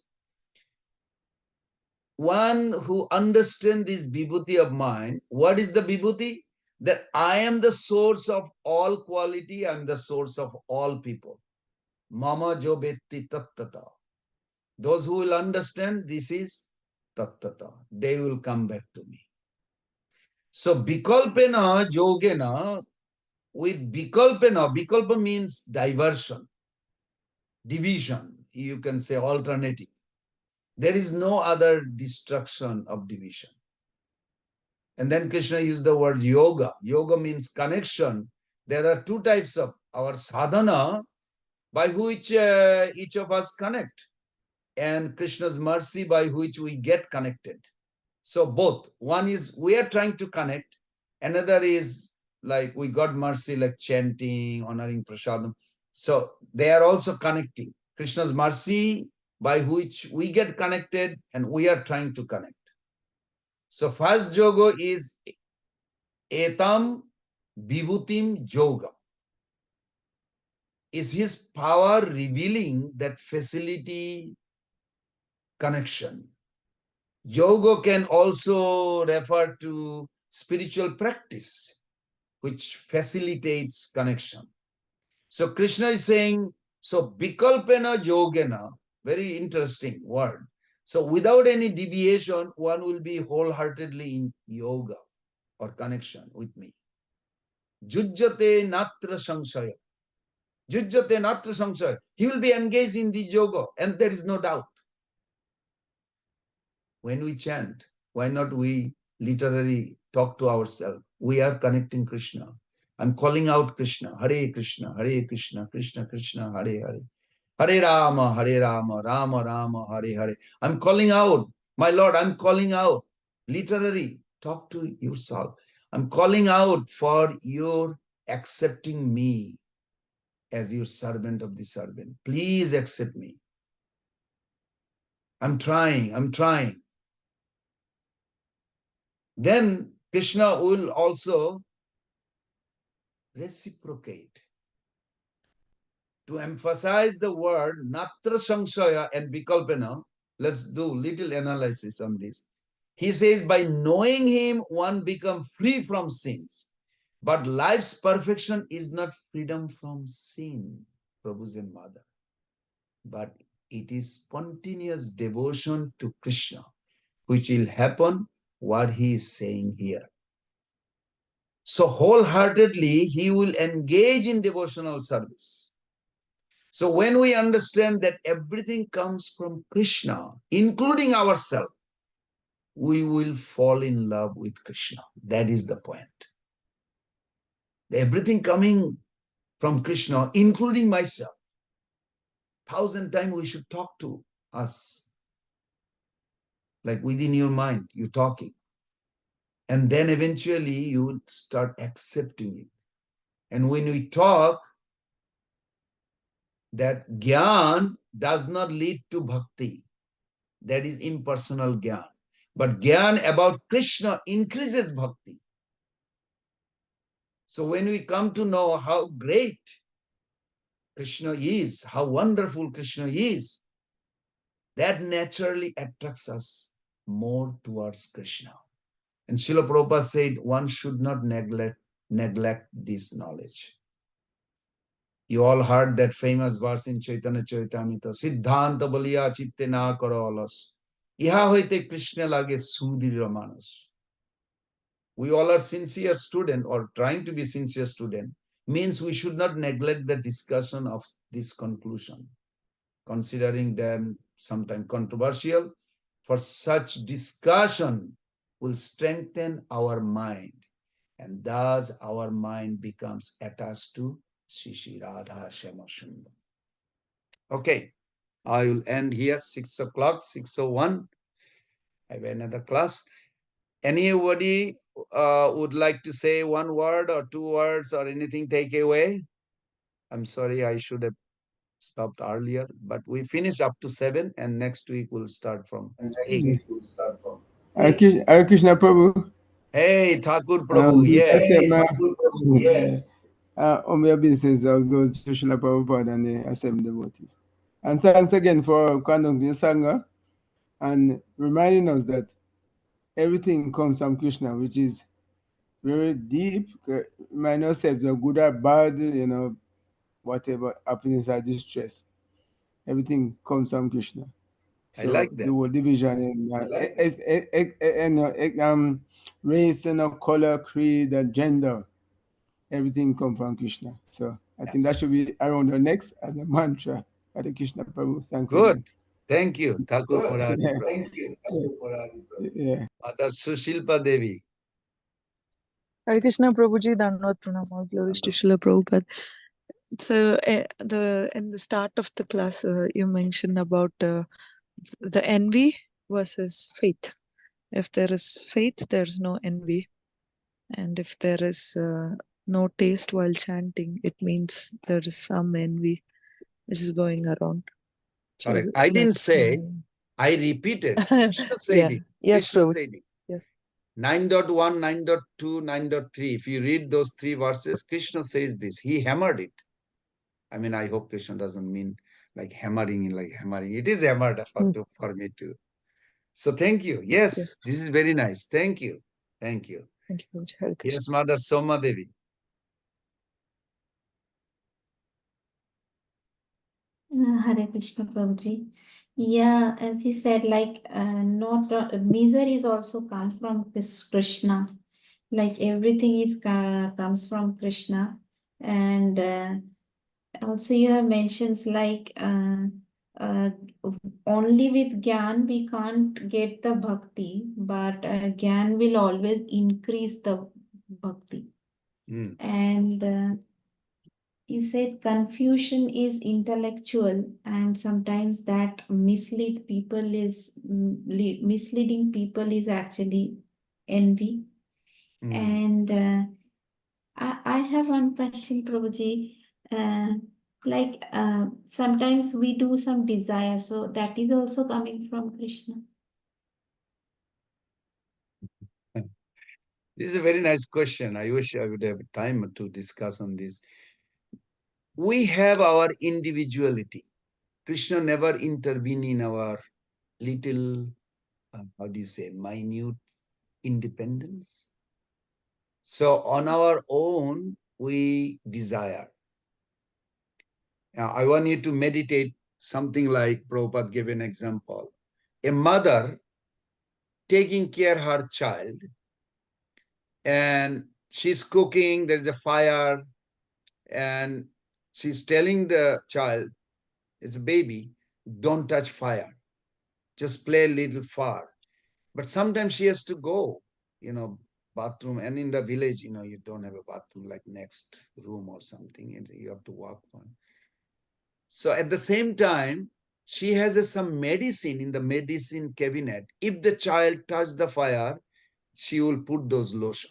Speaker 1: One who understands this vibhuti of mine, what is the vibhuti? That I am the source of all quality, I am the source of all people. Mama jo vetti tattata. Those who will understand this is tattata, they will come back to me. So vikalpena yogena, with vikalpena, vikalpa means diversion, division, you can say alternative. There is no other destruction of division. And then Krishna used the word yoga. Yoga means connection. There are two types of our sadhana by which each of us connect, and Krishna's mercy by which we get connected. So both. One is we are trying to connect. Another is like we got mercy, like chanting, honoring prasadam. So they are also connecting. Krishna's mercy by which we get connected and we are trying to connect. So first yoga is etam vibhutim yoga. Is his power revealing that facility connection. Yoga can also refer to spiritual practice, which facilitates connection. So Krishna is saying, so vikalpena yogena, very interesting word. So without any deviation, one will be wholeheartedly in yoga or connection with me. Jujjate natra samsaya. Jujjate natra samsaya. He will be engaged in the yoga, and there is no doubt. When we chant, why not we literally talk to ourselves? we are connecting Krishna. I'm calling out Krishna. Hare Krishna, Hare Krishna, Krishna Krishna, Hare Hare. Hare Rama, Hare Rama, Rama Rama, Hare Hare. I'm calling out, my Lord, I'm calling out. Literally, talk to yourself. I'm calling out for your accepting me as your servant of the servant. Please accept me. I'm trying. Then Krishna will also reciprocate. To emphasize the word Natra Samshaya and Vikalpana, let's do little analysis on this. He says, by knowing him, one becomes free from sins. But life's perfection is not freedom from sin, Prabhu's and Mother. But it is spontaneous devotion to Krishna, which will happen what he is saying here. So wholeheartedly, he will engage in devotional service. So when we understand that everything comes from Krishna, including ourselves, we will fall in love with Krishna. That is the point. Everything coming from Krishna, including myself. 1,000 times we should talk to us. Like within your mind, you're talking. And then eventually you would start accepting it. And when we talk, that Gyan does not lead to bhakti. That is impersonal Gyan. But Gyan about Krishna increases bhakti. So when we come to know how great Krishna is, how wonderful Krishna is, that naturally attracts us more towards Krishna. And Srila Prabhupada said one should not neglect this knowledge. You all heard that famous verse in Chaitanya Charitamrita, Siddhanta baliya chitte na karo alas. Iha hoite Krishna lage sudhira manas. We all are sincere student or trying to be sincere student, means we should not neglect the discussion of this conclusion, considering them sometimes controversial. For such discussion will strengthen our mind, and thus our mind becomes attached to Shishi Radha Shama Sundar. Okay, I will end here, 6 o'clock, 6:01. I have another class. Anybody would like to say one word or two words or anything take away? I'm sorry, I should have stopped earlier, but we finished up to 7 and next week we'll start from 8.
Speaker 6: Hare Krishna Prabhu.
Speaker 1: Hey, Thakur Prabhu, yes.
Speaker 6: Hey, Thakur Prabhu, yes. On my business, I'll go to Srila Prabhupada and the Assembly devotees. And thanks again for conducting the Sangha and reminding us that everything comes from Krishna, which is very deep. Remind ourselves the good or bad, whatever happiness or distress. Everything comes from Krishna.
Speaker 1: I
Speaker 6: So
Speaker 1: like that.
Speaker 6: the whole division in race, color, creed, and gender, everything comes from Krishna. So I think that should be around our necks as a mantra. Hare Krishna Prabhu. Thanks
Speaker 1: Good.
Speaker 6: again.
Speaker 1: Thank you, Thakur Murari
Speaker 6: Yeah.
Speaker 1: Prabhu.
Speaker 6: Thank you, Thakur Murari Prabhu. Yeah.
Speaker 1: Mother Sushilpa Devi.
Speaker 2: Hare Krishna Prabhuji, Dandavat Pranam, all glories to Srila Prabhupada. So, in the start of the class, you mentioned about the envy versus faith. If there is faith, there's no envy. And if there is no taste while chanting, it means there is some envy which is going around. So
Speaker 1: Correct. I didn't
Speaker 2: that's
Speaker 1: say,
Speaker 2: my-
Speaker 1: I repeated. Krishna said
Speaker 2: Yeah.
Speaker 1: it.
Speaker 2: Yes,
Speaker 1: Krishna
Speaker 2: Prabhuji.
Speaker 1: said it.
Speaker 2: Yes.
Speaker 1: 9.1, 9.2, 9.3. If you read those 3 verses, Krishna says this. He hammered it. I mean, I hope Krishna doesn't mean like hammering, like hammering. It is hammered for me too. So thank you. Yes, this is very nice. Thank you. Thank you.
Speaker 2: Thank you, Prabhuji. Hare Krishna.
Speaker 1: Yes, Mother Soma Devi.
Speaker 4: Hare Krishna Prabhuji. Yeah, as he said, like not misery is also comes from Krishna. Like everything is comes from Krishna, and also you have mentions like only with Gyan we can't get the bhakti, but Gyan will always increase the bhakti.
Speaker 1: Mm.
Speaker 4: And you said confusion is intellectual, and sometimes that misleading people is actually envy.
Speaker 1: Mm.
Speaker 4: And I have one question, Prabhuji. Sometimes we do some desire, so that is also coming from Krishna.
Speaker 1: This is a very nice question. I wish I would have time to discuss on this. We have our individuality. Krishna never intervened in our little, how do you say, minute independence. So on our own, we desire. Now, I want you to meditate something like Prabhupada gave an example. A mother taking care of her child, and she's cooking, there's a fire, and she's telling the child, it's a baby, don't touch fire, just play a little far. But sometimes she has to go, bathroom, and in the village, you don't have a bathroom like next room or something, and you have to walk one. So at the same time, she has some medicine in the medicine cabinet. If the child touches the fire, she will put those lotion.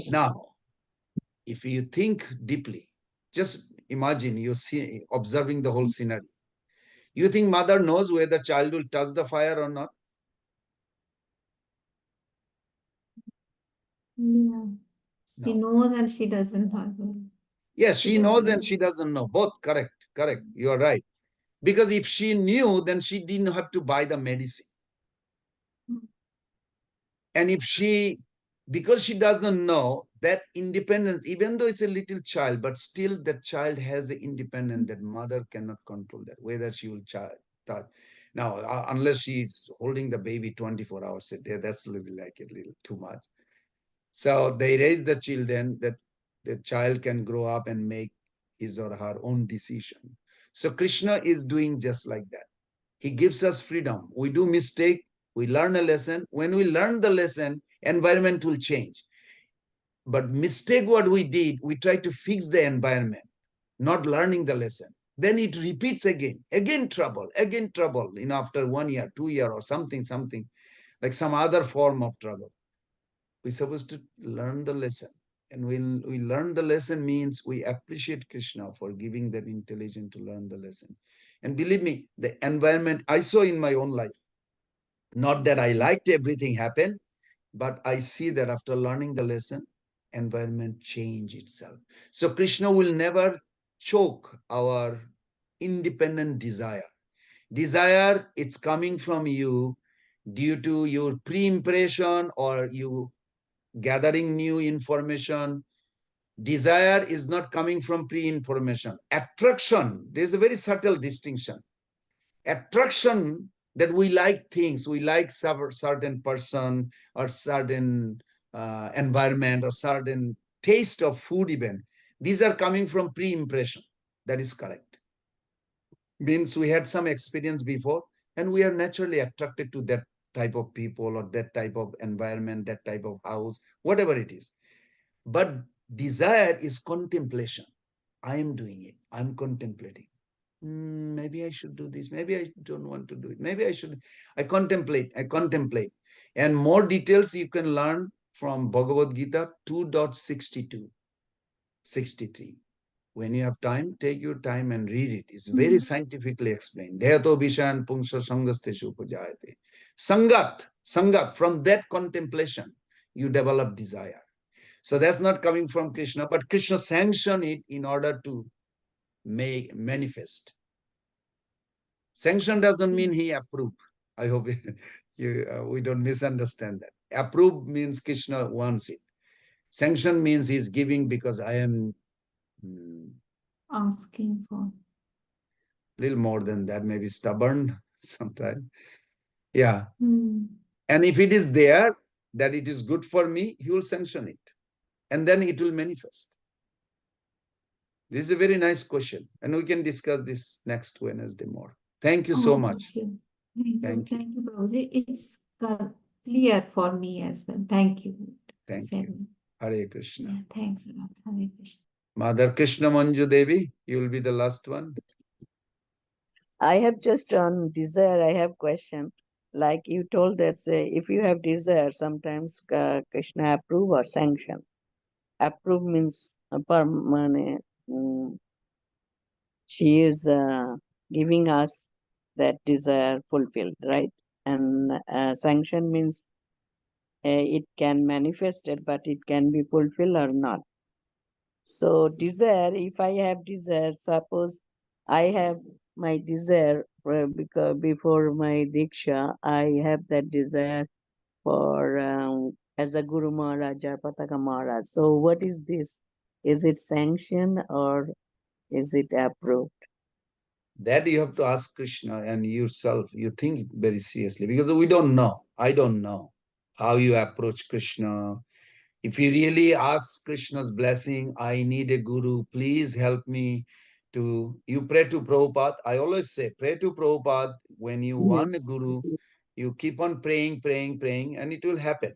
Speaker 1: Now, if you think deeply, just imagine you see observing the whole scenario. You think mother knows whether the child will touch the fire or not?
Speaker 4: Yeah. She
Speaker 1: No.
Speaker 4: knows and she doesn't know.
Speaker 1: Yes, she knows and
Speaker 4: doesn't.
Speaker 1: she doesn't know. Both correct. You are right. Because if she knew, then she didn't have to buy the medicine. And if because she doesn't know that independence, even though it's a little child, but still that child has the independence that mother cannot control that, whether she will touch. Now, unless she's holding the baby 24 hours a day, that's a little like a little too much. So they raise the children that the child can grow up and make his or her own decision. So Krishna is doing just like that. He gives us freedom. We do mistake, we learn a lesson. When we learn the lesson, environment will change. But mistake what we did, we try to fix the environment, not learning the lesson. Then it repeats again trouble, after 1 year, 2 year or something, like some other form of trouble. We're supposed to learn the lesson. And when we learn the lesson means we appreciate Krishna for giving that intelligence to learn the lesson. And believe me, the environment I saw in my own life, not that I liked everything happen, but I see that after learning the lesson, environment change itself. So Krishna will never choke our independent desire. Desire, it's coming from you due to your pre-impression or you gathering new information. Desire is not coming from pre-information. Attraction, there's a very subtle distinction. Attraction, that we like things, we like certain person or certain environment or certain taste of food even. These are coming from pre-impression. That is correct. Means we had some experience before and we are naturally attracted to that type of people or that type of environment, that type of house, whatever it is. But desire is contemplation. I am doing it. I'm contemplating. Maybe I should do this. Maybe I don't want to do it. Maybe I should. I contemplate. And more details you can learn from Bhagavad Gita 2.62, 63. When you have time, take your time and read it. It's very scientifically explained. Dehato vishan pungsha sangasteshu pujayate. Sangat, from that contemplation, you develop desire. So that's not coming from Krishna, but Krishna sanctioned it in order to manifest. Sanction doesn't mean he approved. I hope we don't misunderstand that. Approve means Krishna wants it. Sanction means he's giving because I am
Speaker 4: asking for.
Speaker 1: Little more than that, maybe stubborn sometimes. Yeah.
Speaker 4: Mm.
Speaker 1: And if it is there, that it is good for me, he will sanction it. And then it will manifest. This is a very nice question. And we can discuss this next Wednesday more. Thank you so much.
Speaker 4: Thank you, Prabhuji. It's clear for me as well. Thank you.
Speaker 1: Thank you.
Speaker 4: Same.
Speaker 1: Hare Krishna.
Speaker 4: Yeah, thanks a lot. Hare Krishna.
Speaker 1: Mother Krishna Manju Devi, you will be the last one.
Speaker 5: I have just on desire, I have question. Like you told that if you have desire, sometimes Krishna approve or sanction. Approve means permanent. She is giving us that desire fulfilled, right? And sanction means it can manifest it, but it can be fulfilled or not. So desire, if I have desire, suppose I have my desire because before my Diksha, I have that desire for as a Guru Maharaj or Pataka Maharaj. So what is this? Is it sanctioned or is it approved?
Speaker 1: That you have to ask Krishna and yourself. You think it very seriously because we don't know. I don't know how you approach Krishna. If you really ask Krishna's blessing, I need a guru, please help me to, you pray to Prabhupada. I always say, pray to Prabhupada. When you want a
Speaker 5: Yes.
Speaker 1: guru, you keep on praying, praying, praying, and it will happen.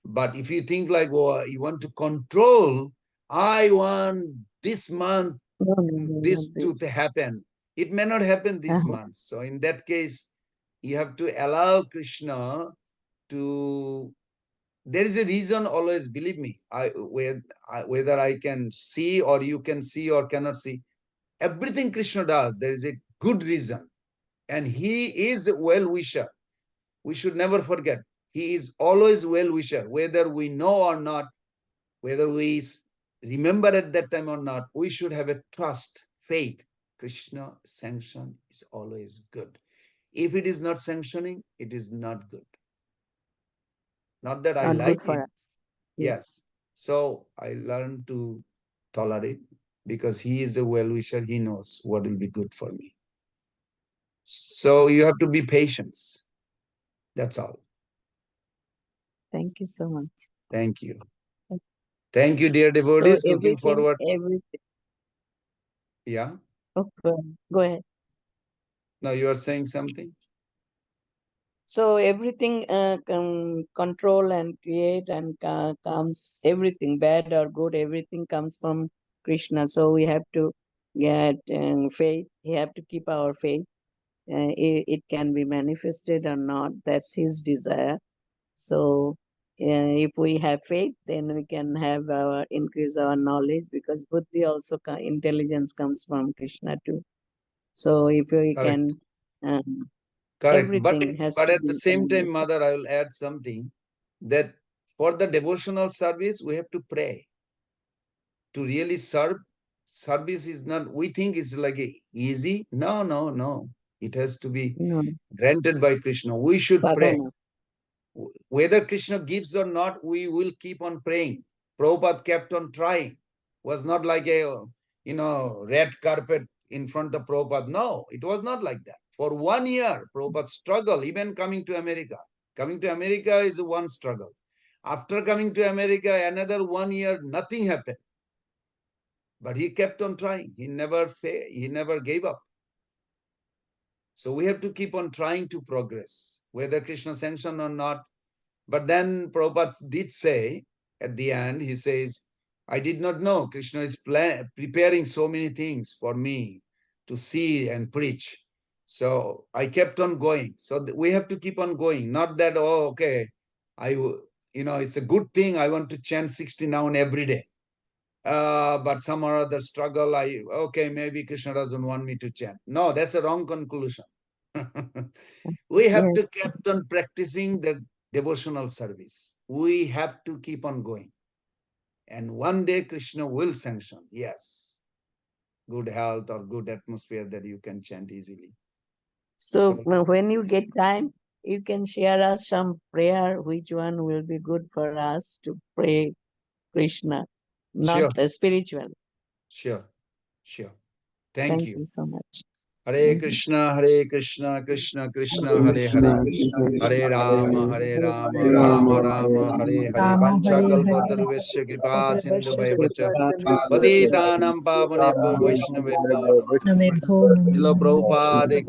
Speaker 1: But if you think like, well, you want to control, I want this month,
Speaker 5: No,
Speaker 1: this
Speaker 5: not
Speaker 1: to
Speaker 5: this.
Speaker 1: happen. It may not happen this
Speaker 5: Uh-huh.
Speaker 1: month. So in that case, you have to allow Krishna to, there is a reason always, believe me, whether I can see or you can see or cannot see, everything Krishna does, there is a good reason. And he is a well-wisher. We should never forget. He is always well-wisher, whether we know or not, whether we remember at that time or not, we should have a trust, faith. Krishna sanction is always good. If it is not sanctioning, it is not good. Not that I
Speaker 5: Not
Speaker 1: like
Speaker 5: good for
Speaker 1: it.
Speaker 5: us.
Speaker 1: Yes. So I learned to tolerate because he is a well-wisher. He knows what will be good for me. So you have to be patient. That's all.
Speaker 5: Thank you so much.
Speaker 1: Thank you. Thank you, dear devotees.
Speaker 5: So
Speaker 1: Looking forward.
Speaker 5: everything.
Speaker 1: Yeah.
Speaker 5: Okay, go ahead.
Speaker 1: Now you are saying something?
Speaker 5: So everything control and create and comes, everything bad or good, everything comes from Krishna. So we have to get faith. We have to keep our faith. It can be manifested or not. That's his desire. So if we have faith, then we can have increase our knowledge, because buddhi also intelligence comes from Krishna too. So if we
Speaker 1: Correct.
Speaker 5: can
Speaker 1: Correct.
Speaker 5: everything has
Speaker 1: But
Speaker 5: to
Speaker 1: at the
Speaker 5: be
Speaker 1: same time, Mother, I will add something that for the devotional service, we have to pray. To really serve, service is not, we think it's like easy. No, no, no. It has to be
Speaker 5: no,
Speaker 1: granted by Krishna. We should pray.
Speaker 5: sadhana.
Speaker 1: Whether Krishna gives or not, we will keep on praying. Prabhupada kept on trying. Was not like a, red carpet in front of Prabhupada. No, it was not like that. For 1 year, Prabhupada struggled, even coming to America. Coming to America is one struggle. After coming to America, another 1 year, nothing happened. But he kept on trying. He never gave up. So we have to keep on trying to progress, whether Krishna sanctioned or not. But then Prabhupada did say, at the end, he says, I did not know Krishna is preparing so many things for me to see and preach. So I kept on going. So we have to keep on going. Not that, oh, okay, it's a good thing. I want to chant 60 noun every day. But some or other struggle, maybe Krishna doesn't want me to chant. No, that's a wrong conclusion. We have to
Speaker 5: Yes.
Speaker 1: keep on practicing the devotional service. We have to keep on going. And one day Krishna will sanction, yes, good health or good atmosphere that you can chant easily.
Speaker 5: So when you get time, you can share us some prayer, which one will be good for us to pray Krishna, not
Speaker 1: Sure,
Speaker 5: the spiritual.
Speaker 1: sure. Thank
Speaker 5: Thank
Speaker 1: you.
Speaker 5: you so much.
Speaker 1: Hare
Speaker 5: Mhm.
Speaker 1: Krishna, Krishna Krishna, Hare
Speaker 6: Krishna,
Speaker 1: Hare.
Speaker 6: Krishna
Speaker 1: Hare
Speaker 6: Krishna,
Speaker 1: Rama,
Speaker 6: Hare
Speaker 1: Rama
Speaker 6: Rama,
Speaker 1: Rama,
Speaker 6: Hare
Speaker 1: Hare Hare.
Speaker 6: Rama,
Speaker 1: Vancha
Speaker 6: Hare Hare.
Speaker 1: kalpataruvesya kripa sindhu bhaivacha.
Speaker 6: Hare
Speaker 1: Patitanam pavanebhyo Vaishnavebhyo.
Speaker 6: Rama.
Speaker 1: Srila Prabhupada